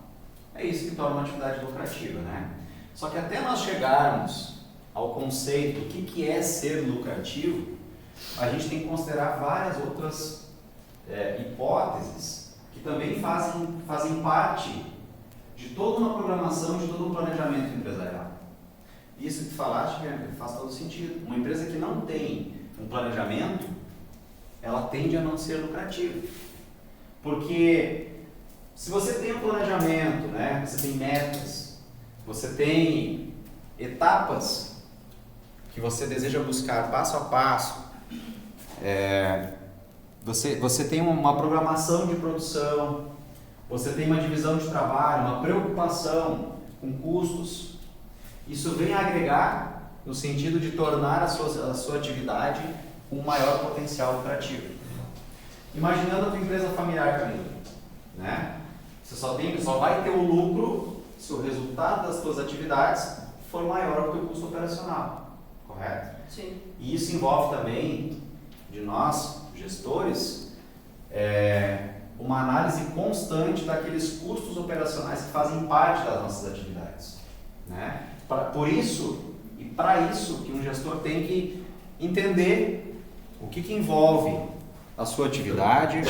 É isso que torna uma atividade lucrativa, né? Só que até nós chegarmos ao conceito do que é ser lucrativo, a gente tem que considerar várias outras hipóteses que também fazem parte de toda uma programação, de todo um planejamento empresarial. Isso que tu falaste faz todo sentido. Uma empresa que não tem um planejamento, ela tende a não ser lucrativa. Porque se você tem um planejamento, né, você tem metas, você tem etapas que você deseja buscar passo a passo, você tem uma programação de produção, você tem uma divisão de trabalho, uma preocupação com custos, isso vem agregar no sentido de tornar a sua atividade com um maior potencial lucrativo. Imaginando a tua empresa familiar, Camila, né? Você só vai ter o lucro se o resultado das tuas atividades for maior que o custo operacional, correto? Sim. E isso envolve também, de nós, gestores, uma análise constante daqueles custos operacionais que fazem parte das nossas atividades, né? Por isso, e para isso, que um gestor tem que entender o que envolve a sua atividade,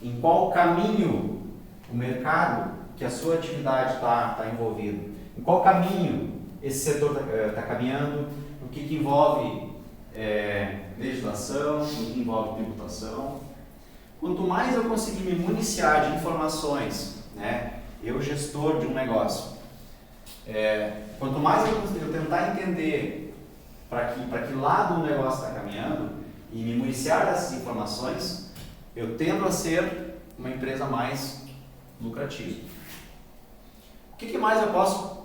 em qual caminho o mercado que a sua atividade está envolvido, em qual caminho esse setor está caminhando, o que envolve legislação, o que envolve tributação. Quanto mais eu conseguir me municiar de informações, né, eu gestor de um negócio, quanto mais eu tentar entender para que lado o negócio está caminhando e me municiar dessas informações, eu tendo a ser uma empresa mais lucrativa. O que mais eu posso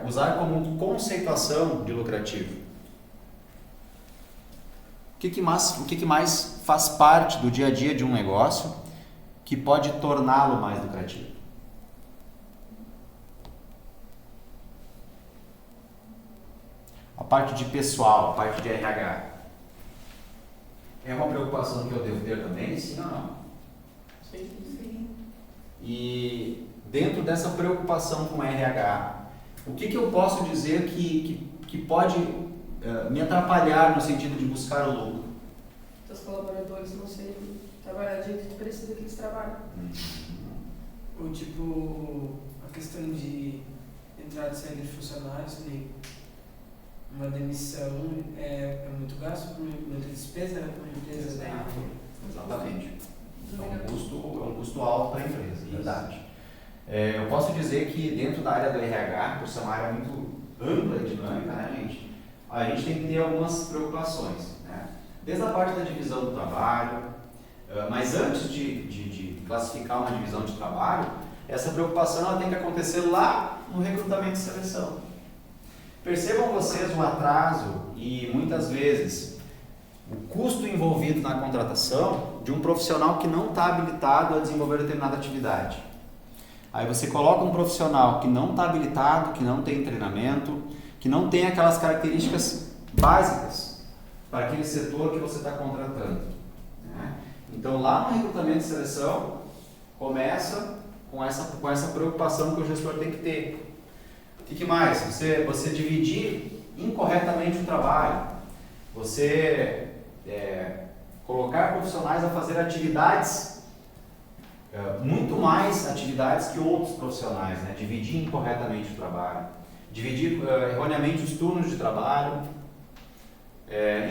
usar como conceituação de lucrativo? O que mais faz parte do dia a dia de um negócio que pode torná-lo mais lucrativo? A parte de pessoal, a parte de RH, é uma preocupação que eu devo ter também, sim ou não? Sim. E dentro dessa preocupação com RH, o que eu posso dizer que pode me atrapalhar no sentido de buscar o lucro? Os colaboradores não serem trabalhar do jeito que precisa que eles trabalhem. Ou tipo, a questão de entrada e saída de funcionários, nem uma demissão é muito gasto, muita despesa para uma empresa. Exatamente. É um custo alto para a empresa, verdade. Eu posso dizer que dentro da área do RH, por ser uma área muito ampla e dinâmica, né, gente, a gente tem que ter algumas preocupações, né? Desde a parte da divisão do trabalho, mas antes de classificar uma divisão de trabalho, essa preocupação ela tem que acontecer lá no recrutamento e seleção. Percebam vocês o atraso e muitas vezes o custo envolvido na contratação de um profissional que não está habilitado a desenvolver determinada atividade. Aí você coloca um profissional que não está habilitado, que não tem treinamento, que não tem aquelas características básicas para aquele setor que você está contratando, né? Então lá no recrutamento e seleção começa com essa preocupação que o gestor tem que ter. O que mais? Você dividir incorretamente o trabalho, você colocar profissionais a fazer atividades, muito mais atividades que outros profissionais, né? Dividir incorretamente o trabalho, dividir erroneamente os turnos de trabalho,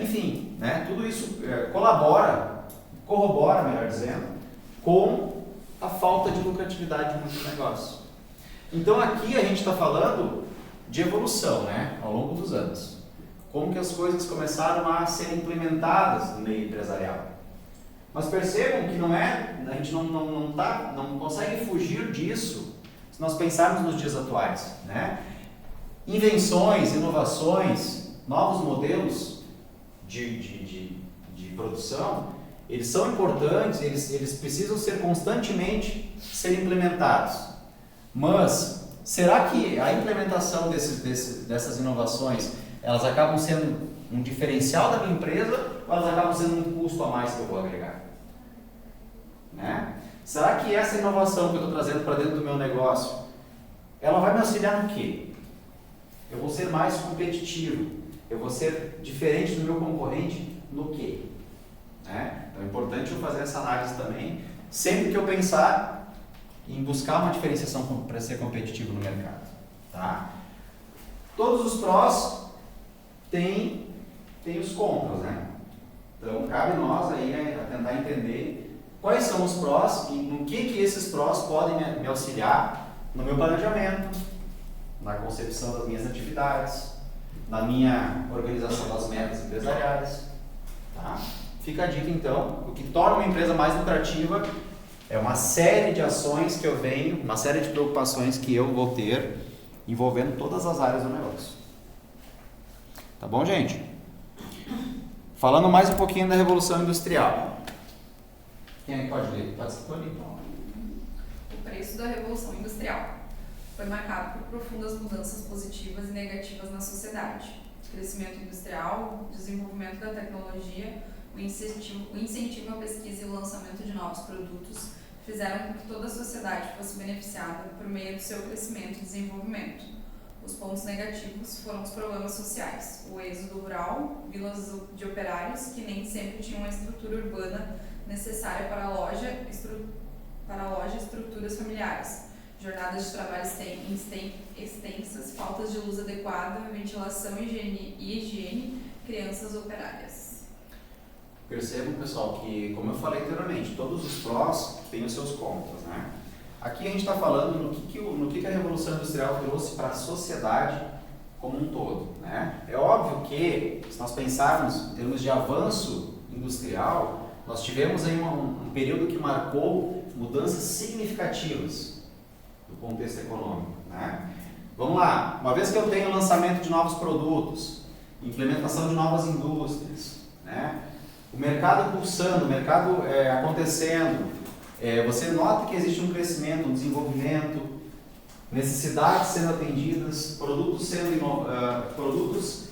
enfim, né? Tudo isso corrobora, melhor dizendo, com a falta de lucratividade de muitos negócios. Então aqui a gente está falando de evolução, né? Ao longo dos anos. Como que as coisas começaram a ser implementadas no meio empresarial. Mas percebam que a gente não consegue fugir disso se nós pensarmos nos dias atuais, né? Invenções, inovações, novos modelos de produção, eles são importantes, eles precisam ser constantemente implementados. Mas será que a implementação dessas inovações, elas acabam sendo um diferencial da minha empresa ou elas acabam sendo um custo a mais que eu vou agregar? Né? Será que essa inovação que eu estou trazendo para dentro do meu negócio, ela vai me auxiliar no quê? Eu vou ser mais competitivo, eu vou ser diferente do meu concorrente no quê? Né? Então é importante eu fazer essa análise também, sempre que eu pensar em buscar uma diferenciação para ser competitivo no mercado. Tá? Todos os prós têm os contras, né? Então cabe nós aí a tentar entender quais são os prós e no que esses prós podem me auxiliar no meu planejamento, na concepção das minhas atividades, na minha organização das metas empresariais. Tá? Fica a dica então, o que torna uma empresa mais lucrativa é uma série de ações que eu venho, uma série de preocupações que eu vou ter envolvendo todas as áreas do negócio. Tá bom, gente? Falando mais um pouquinho da Revolução Industrial. Quem é que pode ler? Pode ser Tony. O preço da Revolução Industrial foi marcado por profundas mudanças positivas e negativas na sociedade. Crescimento industrial, desenvolvimento da tecnologia, o incentivo à pesquisa e o lançamento de novos produtos fizeram com que toda a sociedade fosse beneficiada por meio do seu crescimento e desenvolvimento. Os pontos negativos foram os problemas sociais, o êxodo rural, vilas de operários que nem sempre tinham a estrutura urbana necessária para a loja e estruturas familiares, jornadas de trabalho extensas, faltas de luz adequada, ventilação e higiene, crianças operárias. Percebam, pessoal, que, como eu falei anteriormente, todos os prós têm os seus contras, né? Aqui a gente está falando no que a Revolução Industrial trouxe para a sociedade como um todo, né? É óbvio que, se nós pensarmos em termos de avanço industrial, nós tivemos aí um período que marcou mudanças significativas do contexto econômico, né? Vamos lá, uma vez que eu tenho o lançamento de novos produtos, implementação de novas indústrias, né? O mercado pulsando, o mercado acontecendo, você nota que existe um crescimento, um desenvolvimento, necessidades sendo atendidas, produtos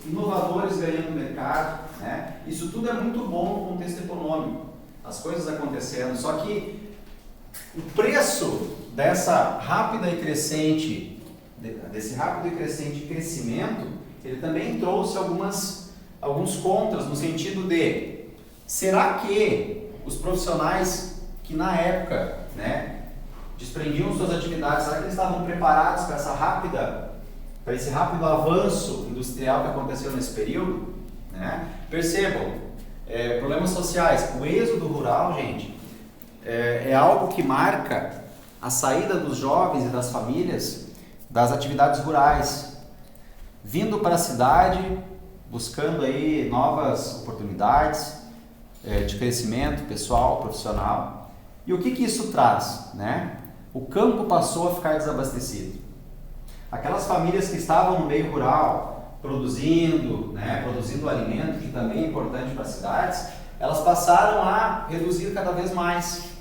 inovadores ganhando mercado, né? Isso tudo é muito bom no contexto econômico, as coisas acontecendo, só que o preço desse rápido e crescente crescimento, ele também trouxe alguns contras, no sentido de, será que os profissionais que na época, né, desprendiam suas atividades, será que eles estavam preparados para esse rápido avanço industrial que aconteceu nesse período? Né? Percebam, problemas sociais, o êxodo rural, gente, é algo que marca a saída dos jovens e das famílias das atividades rurais, vindo para a cidade, buscando aí novas oportunidades de crescimento pessoal, profissional. E o que isso traz, né? O campo passou a ficar desabastecido. Aquelas famílias que estavam no meio rural, produzindo alimento, que também é importante para as cidades, elas passaram a reduzir cada vez mais.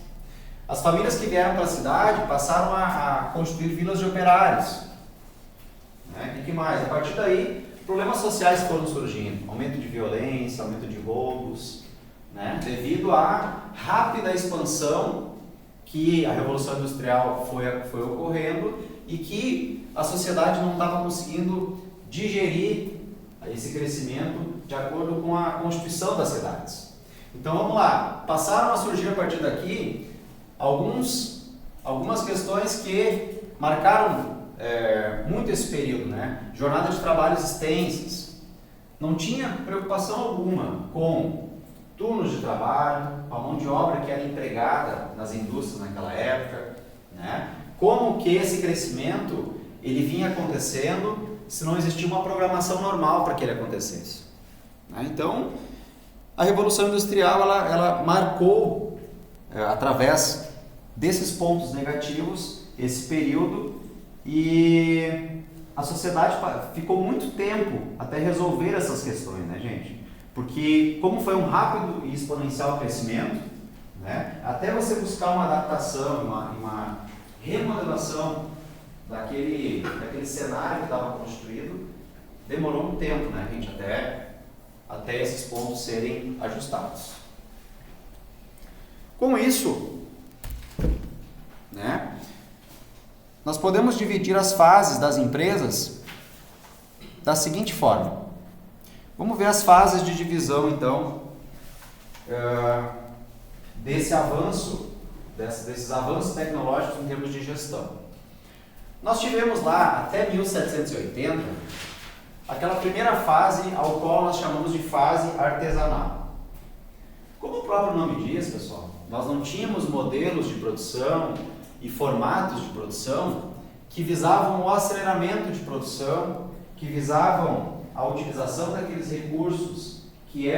As famílias que vieram para a cidade passaram a constituir vilas de operários. Né? O que mais? A partir daí, problemas sociais foram surgindo. Aumento de violência, aumento de roubos, né? Devido à rápida expansão que a Revolução Industrial foi ocorrendo e que a sociedade não estava conseguindo digerir esse crescimento de acordo com a constituição das cidades. Então vamos lá, passaram a surgir a partir daqui algumas questões que marcaram muito esse período, né? Jornada de trabalhos extensas, não tinha preocupação alguma com turnos de trabalho, a mão de obra que era empregada nas indústrias naquela época, né? Como que esse crescimento ele vinha acontecendo se não existia uma programação normal para que ele acontecesse, né? Então, a Revolução Industrial ela marcou, através desses pontos negativos, esse período, e a sociedade ficou muito tempo até resolver essas questões, né, gente? Porque como foi um rápido e exponencial crescimento, né, até você buscar uma adaptação, uma remodelação daquele cenário que estava construído, demorou um tempo, né, gente, até esses pontos serem ajustados. Com isso, né, nós podemos dividir as fases das empresas da seguinte forma. Vamos ver as fases de divisão, então, desses avanços tecnológicos em termos de gestão. Nós tivemos lá, até 1780, aquela primeira fase ao qual nós chamamos de fase artesanal. Como o próprio nome diz, pessoal, nós não tínhamos modelos de produção e formatos de produção que visavam o aceleramento de produção, que visavam a utilização daqueles recursos que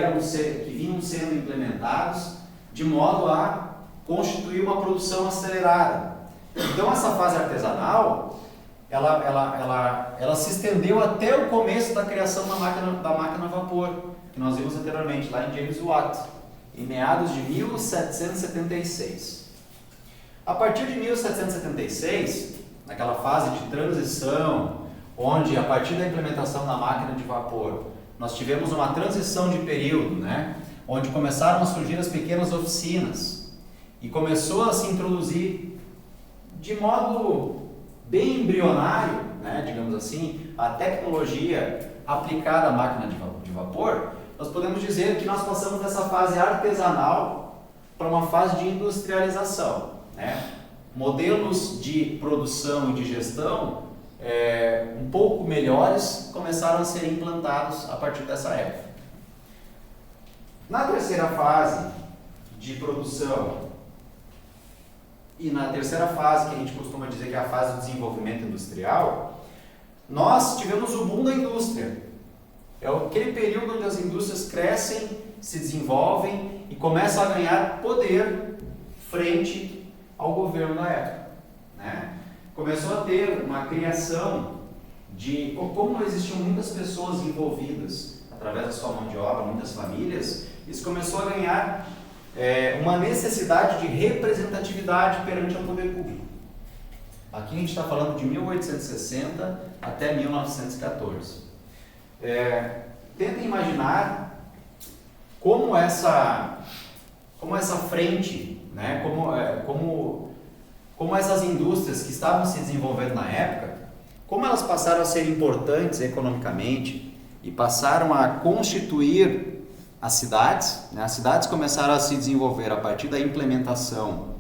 vinham sendo implementados de modo a constituir uma produção acelerada. Então essa fase artesanal, ela se estendeu até o começo da criação da máquina a vapor, que nós vimos anteriormente, lá em James Watt, em meados de 1776. A partir de 1776, naquela fase de transição, onde a partir da implementação da máquina de vapor, nós tivemos uma transição de período, né? Onde começaram a surgir as pequenas oficinas e começou a se introduzir de modo bem embrionário, né, digamos assim, a tecnologia aplicada à máquina de vapor. Nós podemos dizer que nós passamos dessa fase artesanal para uma fase de industrialização, né? Modelos de produção e de gestão um pouco melhores começaram a ser implantados a partir dessa época. Na terceira fase de produção e na terceira fase, que a gente costuma dizer que é a fase do desenvolvimento industrial, nós tivemos o boom da indústria. É aquele período onde as indústrias crescem, se desenvolvem e começam a ganhar poder frente ao governo da época, né? Começou a ter uma criação como existiam muitas pessoas envolvidas através da sua mão de obra, muitas famílias, isso começou a ganhar uma necessidade de representatividade perante o poder público. Aqui a gente está falando de 1860 até 1914. Tentem imaginar como essa frente, né, como essas indústrias que estavam se desenvolvendo na época, como elas passaram a ser importantes economicamente e passaram a constituir as cidades, né? As cidades começaram a se desenvolver a partir da implementação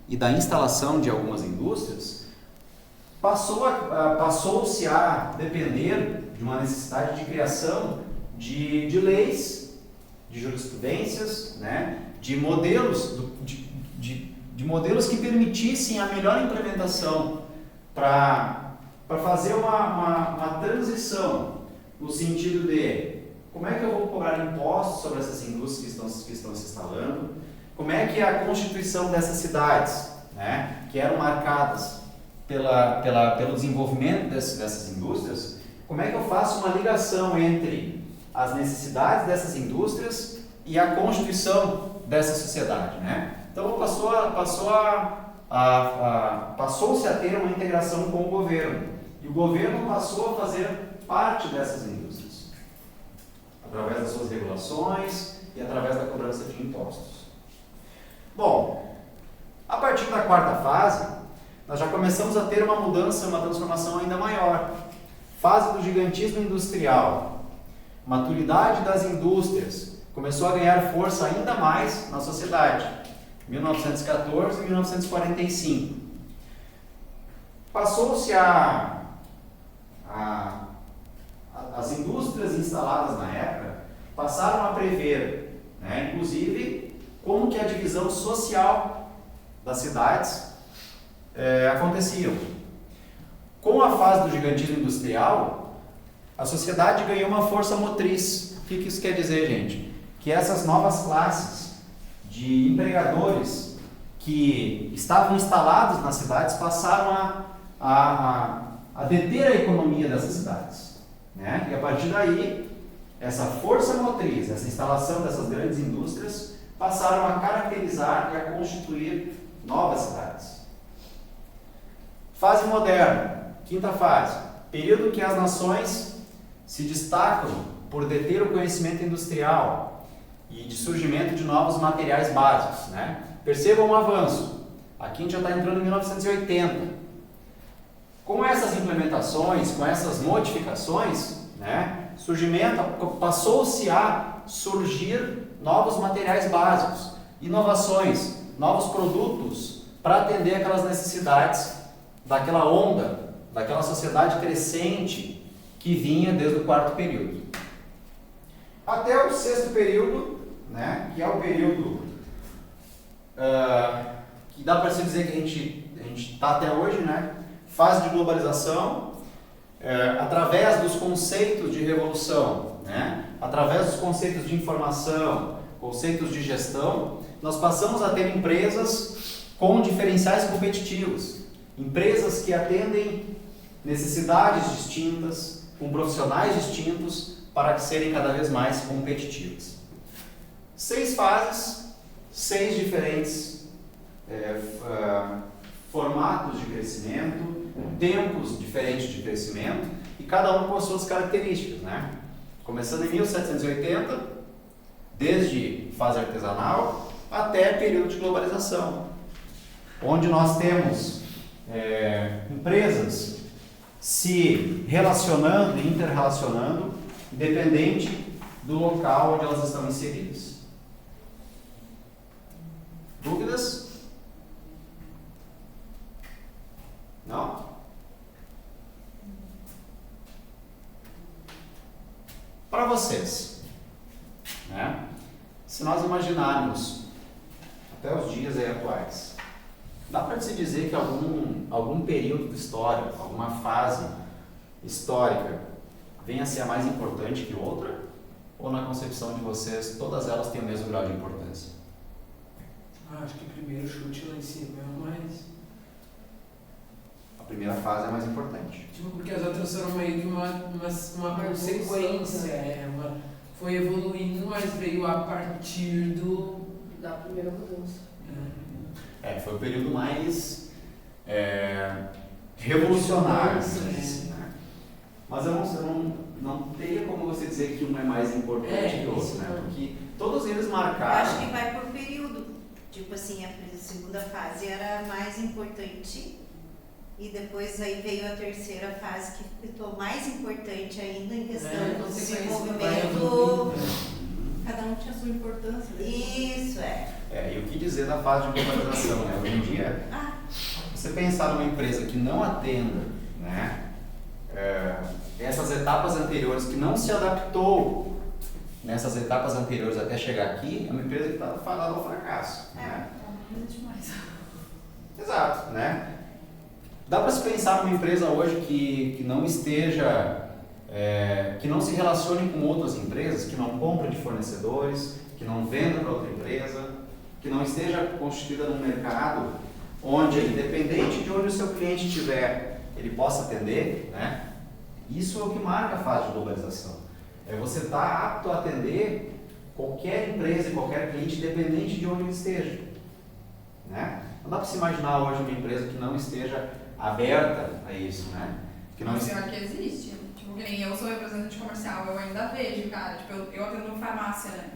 e da instalação de algumas indústrias, passou-se a depender de uma necessidade de criação de leis, de jurisprudências, né? De modelos, de modelos que permitissem a melhor implementação para fazer uma transição no sentido de como é que eu vou cobrar impostos sobre essas indústrias que estão se instalando, como é que é a constituição dessas cidades, né, que eram marcadas pelo desenvolvimento dessas indústrias, como é que eu faço uma ligação entre as necessidades dessas indústrias e a constituição dessa sociedade, né? Então passou-se a ter uma integração com o governo, e o governo passou a fazer parte dessas indústrias, através das suas regulações e através da cobrança de impostos. Bom, a partir da quarta fase, nós já começamos a ter uma mudança, uma transformação ainda maior. Fase do gigantismo industrial, maturidade das indústrias, começou a ganhar força ainda mais na sociedade. 1914 e 1945. Passou-se as indústrias instaladas na época passaram a prever, né, inclusive, como que a divisão social das cidades aconteciam. Com a fase do gigantismo industrial, a sociedade ganhou uma força motriz. O que isso quer dizer, gente? Que essas novas classes de empregadores que estavam instalados nas cidades passaram a deter a economia dessas cidades, né? E a partir daí, essa força motriz, essa instalação dessas grandes indústrias passaram a caracterizar e a constituir novas cidades. Fase moderna, quinta fase, período em que as nações se destacam por deter o conhecimento industrial e de surgimento de novos materiais básicos, né? Percebam um avanço. Aqui a gente já está entrando em 1980. Com essas implementações, com essas modificações, né, passou-se a surgir novos materiais básicos, inovações, novos produtos para atender aquelas necessidades daquela onda, daquela sociedade crescente que vinha desde o quarto período. Até o sexto período, né, que é o período que dá para se dizer que a gente está até hoje, né, fase de globalização, através dos conceitos de revolução, né, através dos conceitos de informação, conceitos de gestão, nós passamos a ter empresas com diferenciais competitivos, empresas que atendem necessidades distintas, com profissionais distintos, para serem cada vez mais competitivas. 6 fases, 6 diferentes formatos de crescimento, tempos diferentes de crescimento, e cada um com as suas características, né? Começando em 1780, desde fase artesanal até período de globalização, onde nós temos empresas se relacionando e interrelacionando, independente do local onde elas estão inseridas. Dúvidas? Não? Para vocês, né? Se nós imaginarmos até os dias aí atuais, dá para se dizer que algum período de história, alguma fase histórica venha a ser a mais importante que outra? Ou na concepção de vocês, todas elas têm o mesmo grau de importância? Acho que primeiro chute lá em cima é o mais... A primeira fase é a mais importante. Tipo, porque as outras foram meio que uma consequência, foi evoluindo, mas veio a partir da primeira mudança. Foi o período mais revolucionários. Isso, Né? Mas eu não teria como você dizer que um é mais importante que o outro, né? Porque todos eles Eu marcaram. acho que vai por período. Tipo assim, a segunda fase era a mais importante e depois aí veio a terceira fase que ficou mais importante ainda em questão do desenvolvimento. Cada um tinha a sua importância. Né? Isso, E o que dizer da fase de globalização, né? Hoje em dia, você pensar numa empresa que não atenda, né, essas etapas anteriores, que não se adaptou nessas etapas anteriores até chegar aqui, é uma empresa que está fadada ao fracasso. Né? Não existe mais. Exato, né? Dá para se pensar numa empresa hoje que não esteja, que não se relacione com outras empresas, que não compre de fornecedores, que não venda para outra empresa, que não esteja constituída num mercado onde, independente de onde o seu cliente estiver, ele possa atender, né? Isso é o que marca a fase de globalização. É você estar apto a atender qualquer empresa e qualquer cliente, independente de onde ele esteja. Né? Não dá para se imaginar hoje uma empresa que não esteja aberta a isso, né? Que não Pior que existe. Tipo, que nem eu sou representante comercial, eu ainda vejo, cara. Tipo, eu atendo farmácia, né?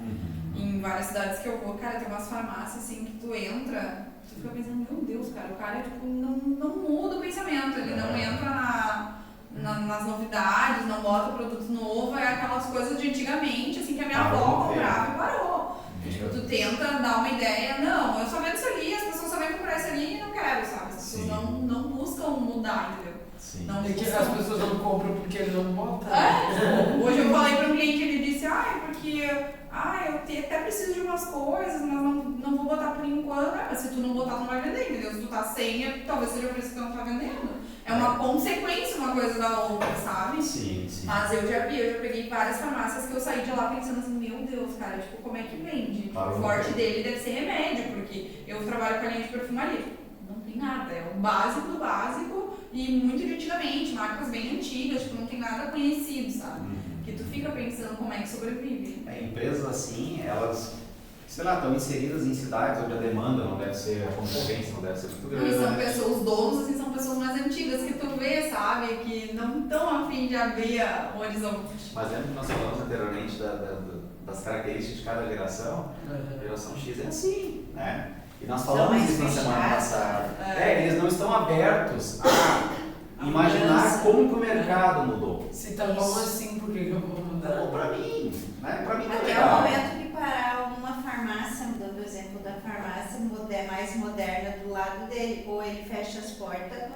Em várias cidades que eu vou, cara, tem umas farmácias assim que tu entra, tu fica pensando, meu Deus, cara, o cara tipo, não muda o pensamento, ele não entra nas novidades, não bota produto novo, é aquelas coisas de antigamente, assim, que a minha avó comprava e parou. Tipo, tu tenta dar uma ideia, não, eu só vendo isso ali, as pessoas só vêm comprar isso ali e não quero, sabe? As pessoas não buscam mudar, entendeu? Sim. Não É que buscam. as pessoas não compram porque ele não bota. Hoje eu falei para um cliente, ele disse, porque eu até preciso de umas coisas, mas não vou botar por enquanto. Mas se tu não botar, tu não vai vender, entendeu? Se tu tá sem, talvez seja por isso que tu não tá vendendo. É uma consequência uma coisa da outra, sabe? Sim. Mas eu já peguei várias farmácias que eu saí de lá pensando assim, meu Deus, cara, tipo, como é que vende? O forte dele deve ser remédio, porque eu trabalho com a linha de perfumaria. Não tem nada, é o básico do básico e muito de antigamente, marcas bem antigas, tipo, não tem nada conhecido, sabe? Que tu fica pensando como é que sobrevive. Empresas assim, elas, sei lá, estão inseridas em cidades onde a demanda não deve ser, a concorrência não deve ser muito grande. E são pessoas, os donos, assim, são pessoas mais antigas que tu vê, sabe? Que não estão a fim de abrir o horizonte. Mas lembra que nós falamos anteriormente das características de cada geração? A geração X é assim, né? E nós falamos isso na semana passada. Eles não estão abertos a imaginar como que o mercado mudou. Se tá bom assim, por que eu vou mudar? Não, pra mim, né? Pra mim não é Até legal. o momento que parar uma farmácia, dando o exemplo da farmácia mais moderna do lado dele, ou ele fecha as portas,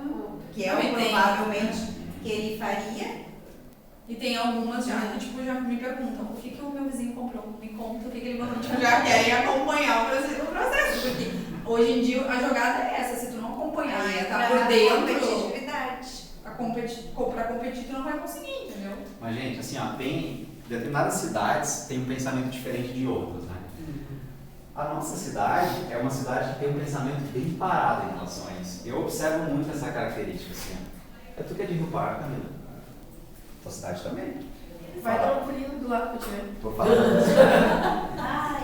que é o provavelmente que ele faria. E tem algumas já que tipo, já me perguntam o que o meu vizinho comprou, me conta o que ele botou, tipo, já querem acompanhar o processo, porque hoje em dia a jogada é essa, se tu não acompanhar e tá por dentro, pra competir tu não vai conseguir, entendeu? Mas gente, assim, tem determinadas cidades têm um pensamento diferente de outras, né? A nossa cidade é uma cidade que tem um pensamento bem parado em relação a isso. Eu observo muito essa característica, assim. Tu que é de Rio Parque, Camila? Tua cidade também. Vai dar um pulinho do lado pra te ver. Tô falando.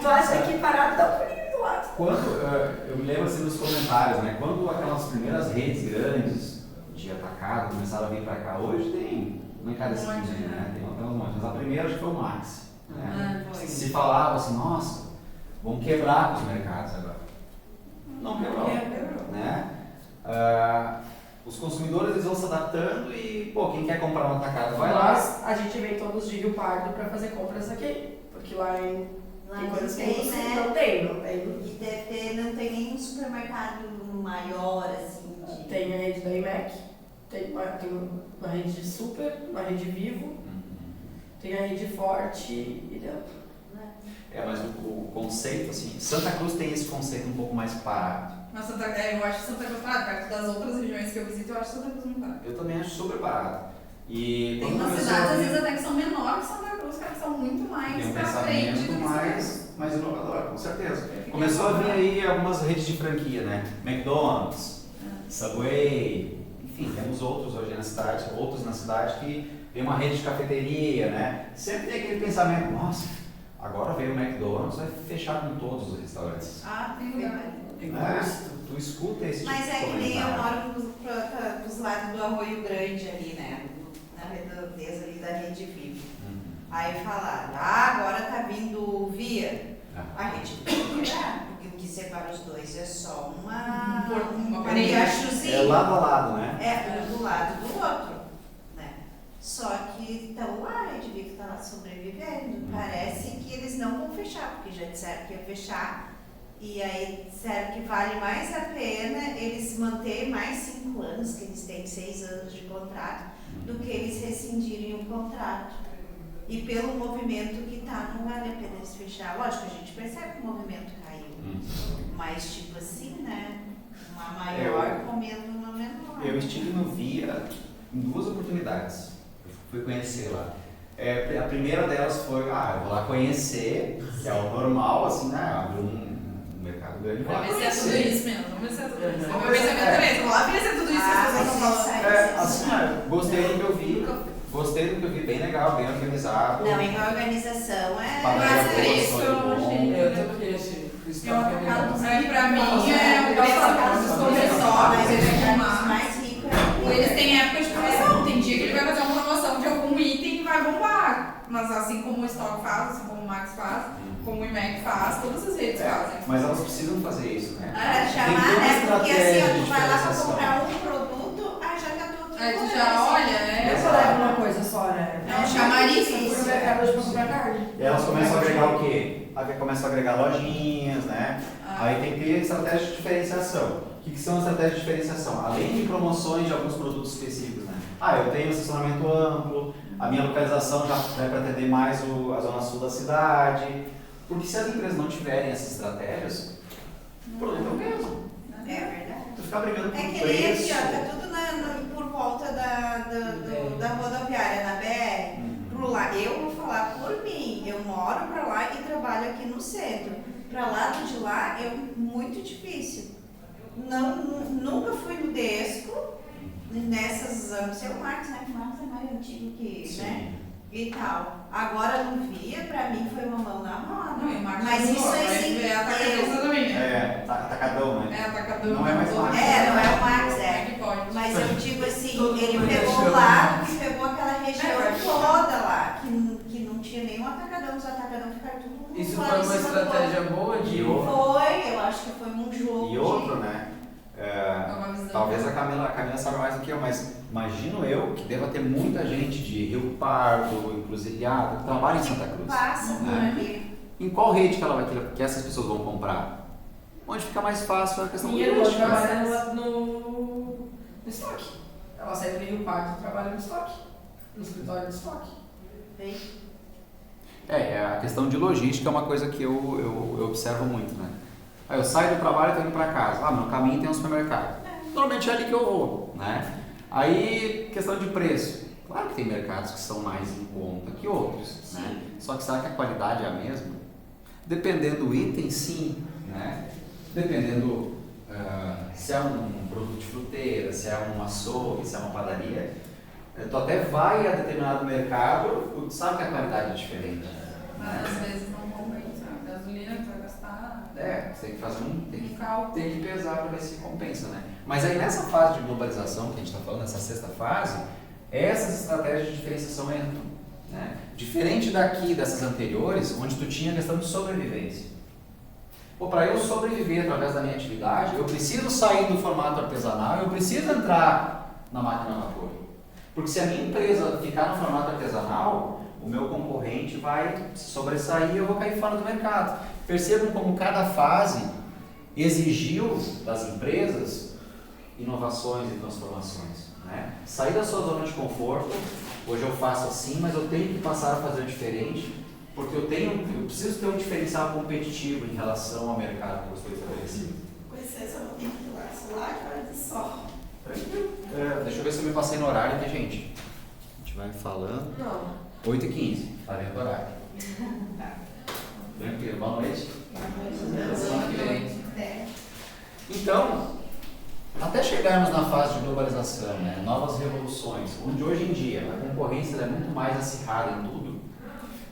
Tu acha que parado dá um pulinho do lado? Quando, eu me lembro assim dos comentários, né? Quando aquelas primeiras redes grandes de atacado começaram a vir pra cá, hoje tem uma em cada esquina, né? Tem até um monte. Mas a primeira acho que foi o Max. Né? Se falava assim, nossa, vamos quebrar os mercados agora. Não quebrou. Né? Os consumidores eles vão se adaptando e, quem quer comprar um atacado vai lá. Mas a gente vem todos de Rio Pardo para fazer compras aqui, porque lá tem coisas que não tem. E não tem nenhum supermercado maior, assim. Tem a rede da IMEC, tem uma rede Super, uma rede Vivo, tem a rede Forte e dentro. Mas o conceito, assim, Santa Cruz tem esse conceito um pouco mais parado. Mas eu acho Santa Cruz parado, perto das outras regiões que eu visito, eu acho Santa Cruz muito parado. Eu também acho super parado. E tem umas cidades, às vezes, até que são menores que Santa Cruz, cara, que são muito mais tem um pra frente pensamento do que mais inovador, com certeza. Começou a vir aí algumas redes de franquia, né? McDonald's, Subway, enfim, temos outros hoje na cidade, que tem uma rede de cafeteria, né? Sempre tem aquele pensamento, nossa, agora veio o McDonald's, vai fechar com todos os restaurantes. tem lugar. Tu tu escuta esse tipo Mas de é que nem eu comentário. moro dos lados do Arroio Grande ali, né? Na redondeza ali da Rede Viva. Aí falaram, agora tá vindo o Via. A Rede Viva, porque o que separa os dois é só uma parede. riachozinho. É lado a lado, né? É, um do lado do outro, né? Só que estão lá, a Rede Viva está lá sobrevivendo. Parece que eles não vão fechar, porque já disseram que ia fechar. E aí disseram que vale mais a pena eles manterem mais 5 anos, que eles têm 6 anos de contrato, do que eles rescindirem o contrato. E pelo movimento que tá, não vale a pena eles fechar. Lógico, a gente percebe que o movimento caiu. Mas tipo assim, né? Uma maior comendo uma menor. Eu estive no Via em 2 oportunidades. Eu fui conhecer lá. A primeira delas foi, eu vou lá conhecer, que é o normal, assim, né? Abrir um mercado grande. Vou lá Vamos ver se é tudo conhecer. isso mesmo. Vamos ver se é tudo isso. Vamos Meu ver se pensamento é mesmo. Vamos lá ver se é tudo isso que as pessoas estão falando. Assim, gostei do que eu vi. Gostei do que eu vi, bem legal, bem organizado. Não, em organização é. Padaria Mas boa, preço, som de eu bom. achei. Eu também achei. O estoque é melhor. Pra mim, o preço dos comerciais, Mas eles é têm mais rico é Eles têm época de promoção. Tem dia que ele vai fazer uma promoção de algum item e vai bombar. Mas assim como o Stock faz, assim como o Max faz, como o IMAC faz, todas as redes fazem. Mas elas precisam fazer isso, né? chamar, Tem né? toda Porque assim, estratégia ó, de tu vai lá pra diferenciação. comprar um produto, já tá tudo. Aí tu já olha, Eu né? só levo uma coisa só, né? Não, chamariz. Eu fui no mercado hoje pra comprar carne. E elas começam a agregar o quê? Começam a agregar lojinhas, né? Aí tem que ter estratégia de diferenciação. O que são estratégias de diferenciação? Além de promoções de alguns produtos específicos, né? Eu tenho um estacionamento amplo, a minha localização já é para atender mais a zona sul da cidade. Porque se as empresas não tiverem essas estratégias, o produto é o mesmo. É verdade. Tu ficar brigando por É que nem preço. aqui, ó, tá tudo por volta da rodoviária, na BR. Pro lá, eu vou falar por mim, eu moro pra lá e trabalho aqui no centro. Pra lado de lá é muito difícil. Nunca fui no Desco, nessas anos, seu Marcos, né? O Marcos é mais antigo que, né? E tal. Agora no Via, pra mim foi uma mão na roda. Não, e o Marcos Mas é isso aí sim. é atacadão também, né? Atacadão, né? É atacadão. Não é mais Max. Não é o Max, É que pode. Mas eu digo assim, Todo ele mundo pegou achou. o lado e pegou aquela região É, toda lá, que não tinha nenhum atacadão, os atacadão ficaram tudo Isso lá foi em uma cima do estratégia outro. boa de. Foi, eu acho que foi um jogo. E outro, né? É uma visão. Talvez a Camila sabe mais do que eu, mas imagino eu que deva ter muita gente de Rio Pardo, Encruzilhada, que trabalha em Santa Cruz. Passa por né? ali. Em qual rede que ela vai querer, que essas pessoas vão comprar? Onde fica mais fácil a questão do Minha irmã custo. trabalha no estoque. Ela sai do Rio Pardo e trabalha no estoque. No escritório de estoque. Bem, A questão de logística é uma coisa que eu observo muito, né? Aí eu saio do trabalho e estou indo para casa. No caminho tem um supermercado. Normalmente é ali que eu vou, né? Aí, questão de preço. Claro que tem mercados que são mais em conta que outros, né? Só que será que a qualidade é a mesma? Dependendo do item, sim, né? Dependendo se é um produto de fruteira, se é um açougue, se é uma padaria, tu até vai a determinado mercado, tu sabe que a qualidade é diferente. Mas às vezes não compensa. A gasolina que tu vai gastar. Você tem que fazer Um cálculo. tem que pesar para ver se compensa, né? Mas aí nessa fase de globalização que a gente está falando, nessa 6ª fase, essas estratégias de diferenciação entram, né? Diferente dessas anteriores, onde tu tinha a questão de sobrevivência. Para eu sobreviver através da minha atividade, eu preciso sair do formato artesanal, eu preciso entrar na máquina a vapor. Porque se a minha empresa ficar no formato artesanal, o meu concorrente vai se sobressair e eu vou cair fora do mercado. Percebam como cada fase exigiu das empresas inovações e transformações, né? Sair da sua zona de conforto, hoje eu faço assim, mas eu tenho que passar a fazer diferente, porque eu preciso ter um diferencial competitivo em relação ao mercado que eu estou estabelecido. com licença, eu vou ter que lá que hora de sol. Tranquilo. Deixa eu ver se eu me passei no horário aqui, gente. A gente vai falando. Não. 8h15, tá dentro do horário. Tranquilo, boa noite. Semana que vem. Então, até chegarmos na fase de globalização, né, novas revoluções, onde hoje em dia a concorrência é muito mais acirrada em tudo,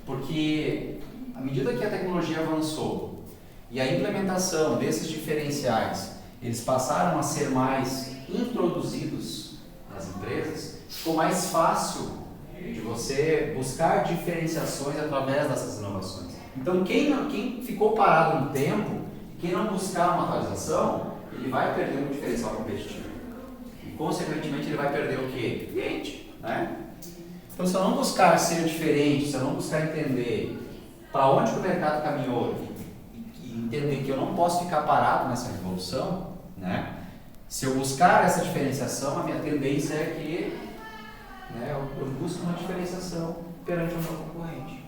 porque à medida que a tecnologia avançou e a implementação desses diferenciais eles passaram a ser mais introduzidos nas empresas, ficou mais fácil de você buscar diferenciações através dessas inovações. Então, quem ficou parado no tempo, quem não buscar uma atualização, ele vai perder um diferencial competitivo. E, consequentemente, ele vai perder o quê? Cliente, né? Então, se eu não buscar ser diferente, se eu não buscar entender para onde o mercado caminhou e entender que eu não posso ficar parado nessa revolução, né? Se eu buscar essa diferenciação, a minha tendência é que, né, eu busco uma diferenciação perante o meu concorrente.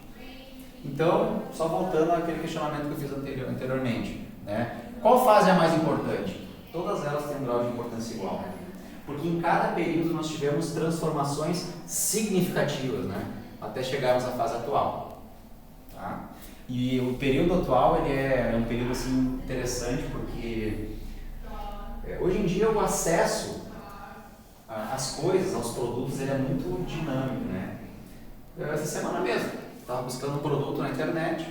Então, só voltando àquele questionamento que eu fiz anteriormente, né? Qual fase é a mais importante? Todas elas têm um grau de importância igual. Porque em cada período nós tivemos transformações significativas, né? Até chegarmos à fase atual. Tá? E o período atual ele é um período assim, interessante porque hoje em dia o acesso às coisas, aos produtos, ele é muito dinâmico, né? Essa semana mesmo, estava buscando um produto na internet,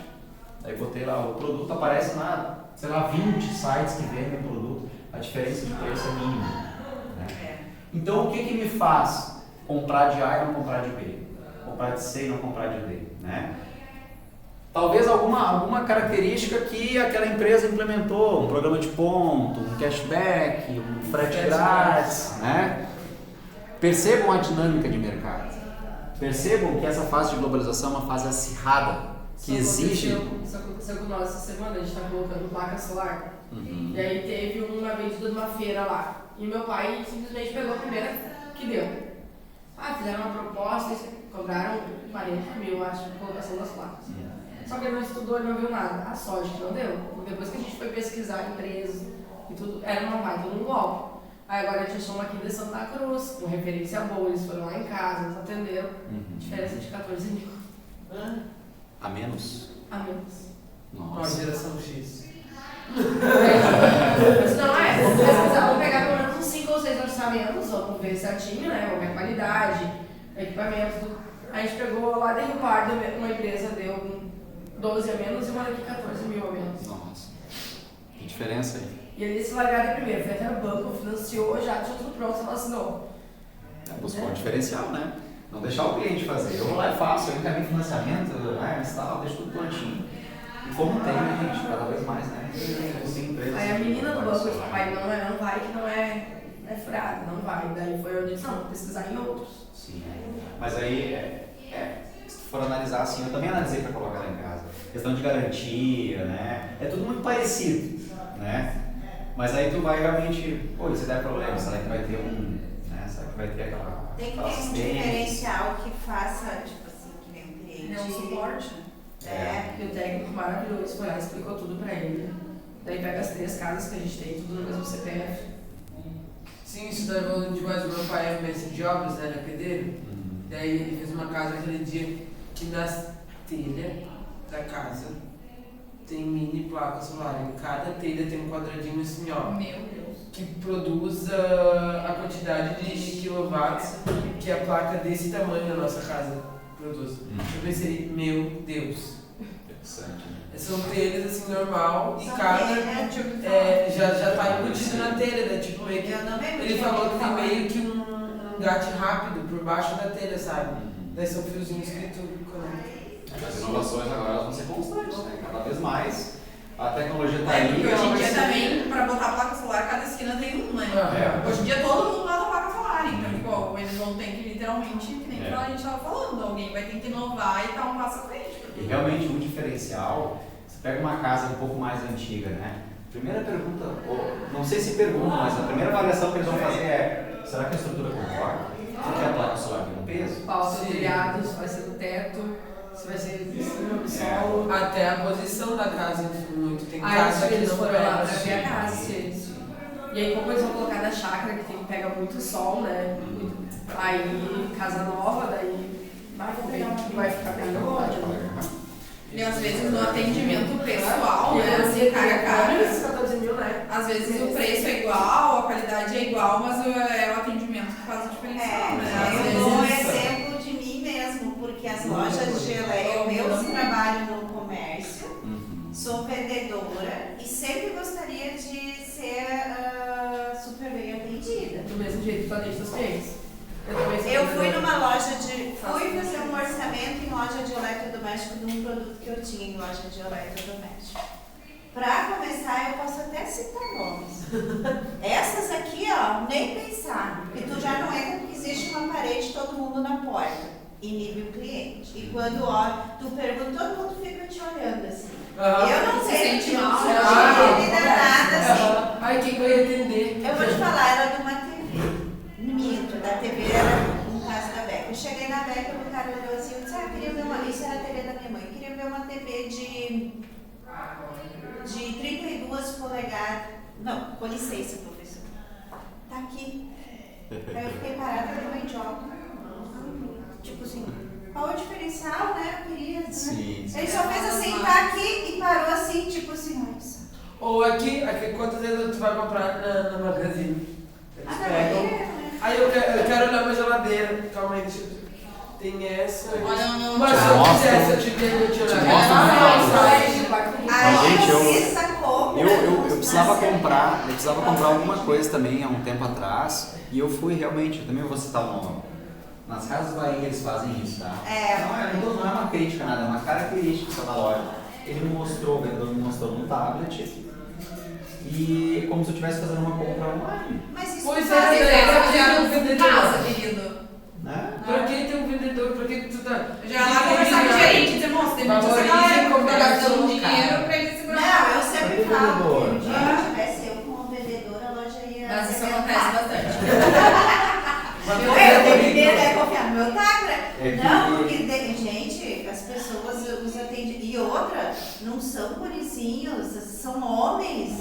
aí botei lá, o produto aparece na, sei lá, 20 sites que vendem o produto, a diferença de preço é mínima. Né? Então o que me faz comprar de A e não comprar de B? Comprar de C e não comprar de D? Né? Talvez alguma característica que aquela empresa implementou, um programa de ponto, um cashback, um frete grátis, né? Percebam a dinâmica de mercado. Percebam que essa fase de globalização é uma fase acirrada, que exige... Isso aconteceu com nós essa semana, a gente está colocando placa solar. Uhum. E aí teve uma vendida de uma feira lá. E meu pai simplesmente pegou a primeira que deu. Fizeram uma proposta e cobraram 40 mil, acho, de colocação das placas. Só que ele não estudou, ele não viu nada. A sorte que não deu. Depois que a gente foi pesquisar empresas e tudo, era uma baita num golpe. Aí agora a gente achou uma aqui de Santa Cruz, com referência boa, eles foram lá em casa, eles atenderam. Diferença de 14 mil. A menos? A menos. Uma Nossa. geração X. Mas não é, vamos pesquisar, vamos pegar pelo menos uns 5 ou 6 orçamentos, vamos ver certinho, né? Vamos ver a qualidade, equipamento, tudo. A gente pegou lá de Rio Pardo, uma empresa deu 12 a menos e uma daqui 14 mil a menos. Nossa. Que diferença aí. E eles se largaram primeiro, foi até no banco, financiou, já tinha tudo pronto, ela assinou. Buscar um diferencial, né? Não deixar o cliente fazer. Eu vou lá e faço, eu encaminho financiamento, instalo, deixo tudo prontinho. E como tem, né, gente? Cada vez mais, né? Tem empresas. Aí a menina do banco disse, pai, não vai que não é furado, não vai. Daí foi onde eu disse, não, pesquisar em outros. Sim. Mas aí, se tu for analisar assim, eu também analisei para colocar lá em casa. Questão de garantia, né? É tudo muito parecido, né? Mas aí tu vai realmente, pô, se der problema, será que vai ter né? Será que vai ter aquela... Tem que ter um diferencial que faça, tipo assim, que nem um cliente. É um suporte. E o técnico maravilhoso foi lá e explicou tudo pra ele. Daí pega as 3 casas que a gente tem, tudo no mesmo CPF. Sim, isso daí falando demais. O meu pai é mestre de obras, né? Ele é pedreiro. Daí ele fez uma casa aquele dia que nas telhas da casa tem mini placa solar. Em cada telha tem um quadradinho assim, ó. Meu Deus. Que produz a quantidade de quilowatts que a placa desse tamanho na nossa casa produz. Eu pensei, meu Deus. Interessante, né? São telhas assim normal e São cada telhas, já tá embutido na telha, né? Tipo meio que. Ele falou que tem meio que um engate rápido por baixo da telha, sabe? Daí são fiozinhos que tu conecta. As inovações agora elas vão ser constantes, né? Cada vez mais. A tecnologia está Porque aí. hoje em dia também, para botar placa solar, cada esquina tem um, né? Hoje em dia todo mundo bota placa solar, então tipo, eles vão ter que literalmente, que nem a gente estava falando, alguém vai ter que inovar e dar um passo à frente. E realmente um diferencial, você pega uma casa um pouco mais antiga, né? Primeira pergunta, não sei se pergunta, mas a primeira avaliação que eles vão fazer é: será que a estrutura concorda? Será que a placa solar tem um peso? Pau do telhado, se vai ser no teto, se vai ser em cima do solo. Até a posição da casa muito. Tem Aí casa que eles não foram lá pra pega. ver a casa. E aí como eles vão colocar na chácara, que pega muito sol, né? Aí casa nova, daí vai ficar bem longe. E às vezes no atendimento pessoal, né? Assim, cara a cara. 14 mil, né? Às vezes o preço é igual, a qualidade é igual, mas é o atendimento que faz a diferencial, né? Às Eu dou vezes. exemplo de mim mesmo, porque as lojas de geleia, eu trabalho no comércio, sou vendedora e sempre gostaria de ser fui fazer um orçamento em loja de eletrodoméstico de um produto que eu tinha em loja de eletrodoméstico. Para começar, eu posso até citar nomes. Essas aqui, ó, nem pensar, porque tu já não entra porque existe uma parede, todo mundo na porta. Inibe o cliente. E quando tu pergunta, todo mundo fica te olhando assim. Eu não sei sente mal, nada assim. Ai, quem vai atender? Eu vou te falar, era de uma TV. Minto, da TV era no caso da Beca. Eu cheguei na Beca e o cara olhou assim, eu disse, queria ver uma. Isso era a TV da minha mãe. Queria ver uma TV de 32 polegadas. Não, com licença, professor. Tá aqui. Aí eu fiquei parada e dei uma idiota. Tipo assim, qual o diferencial, né? Eu queria. Né? Sim. Ele só fez assim, tá aqui e parou assim, tipo assim, nossa. Ou aqui quantas vezes tu vai comprar na Magazine? Eles pegam. Né? Aí eu quero olhar minha geladeira. Calma aí, deixa eu. Tem essa. Olha, não. Mas se eu quisesse, eu te olhar. Mas, gente, eu fiz essa compra. Eu precisava comprar alguma coisa também há um tempo atrás. E eu fui realmente, eu também vou citar o nome. Nas Casas Bahia eles fazem isso, tá? Não é uma crítica nada, é uma característica da loja. Ele me mostrou, o vendedor me mostrou no tablet e como se eu estivesse fazendo uma compra online. Mas isso Pois faz é, um vendedor. Casa, querido. Né? Pra que tem um vendedor? Pra que tu tá. Eu já ia lá conversar com o gerente e dizer, moço, tem muita essa galera que tá gastando dinheiro pra ele segurar. Não, eu sempre Cadê o falo vendedor? que um dia que tivesse eu como vendedor, a loja ia. Mas isso acontece bastante. Eu tenho que confiar no meu tagra. É que- Não, porque, gente, as pessoas os atendem. E outra, não são gurizinhos, são homens.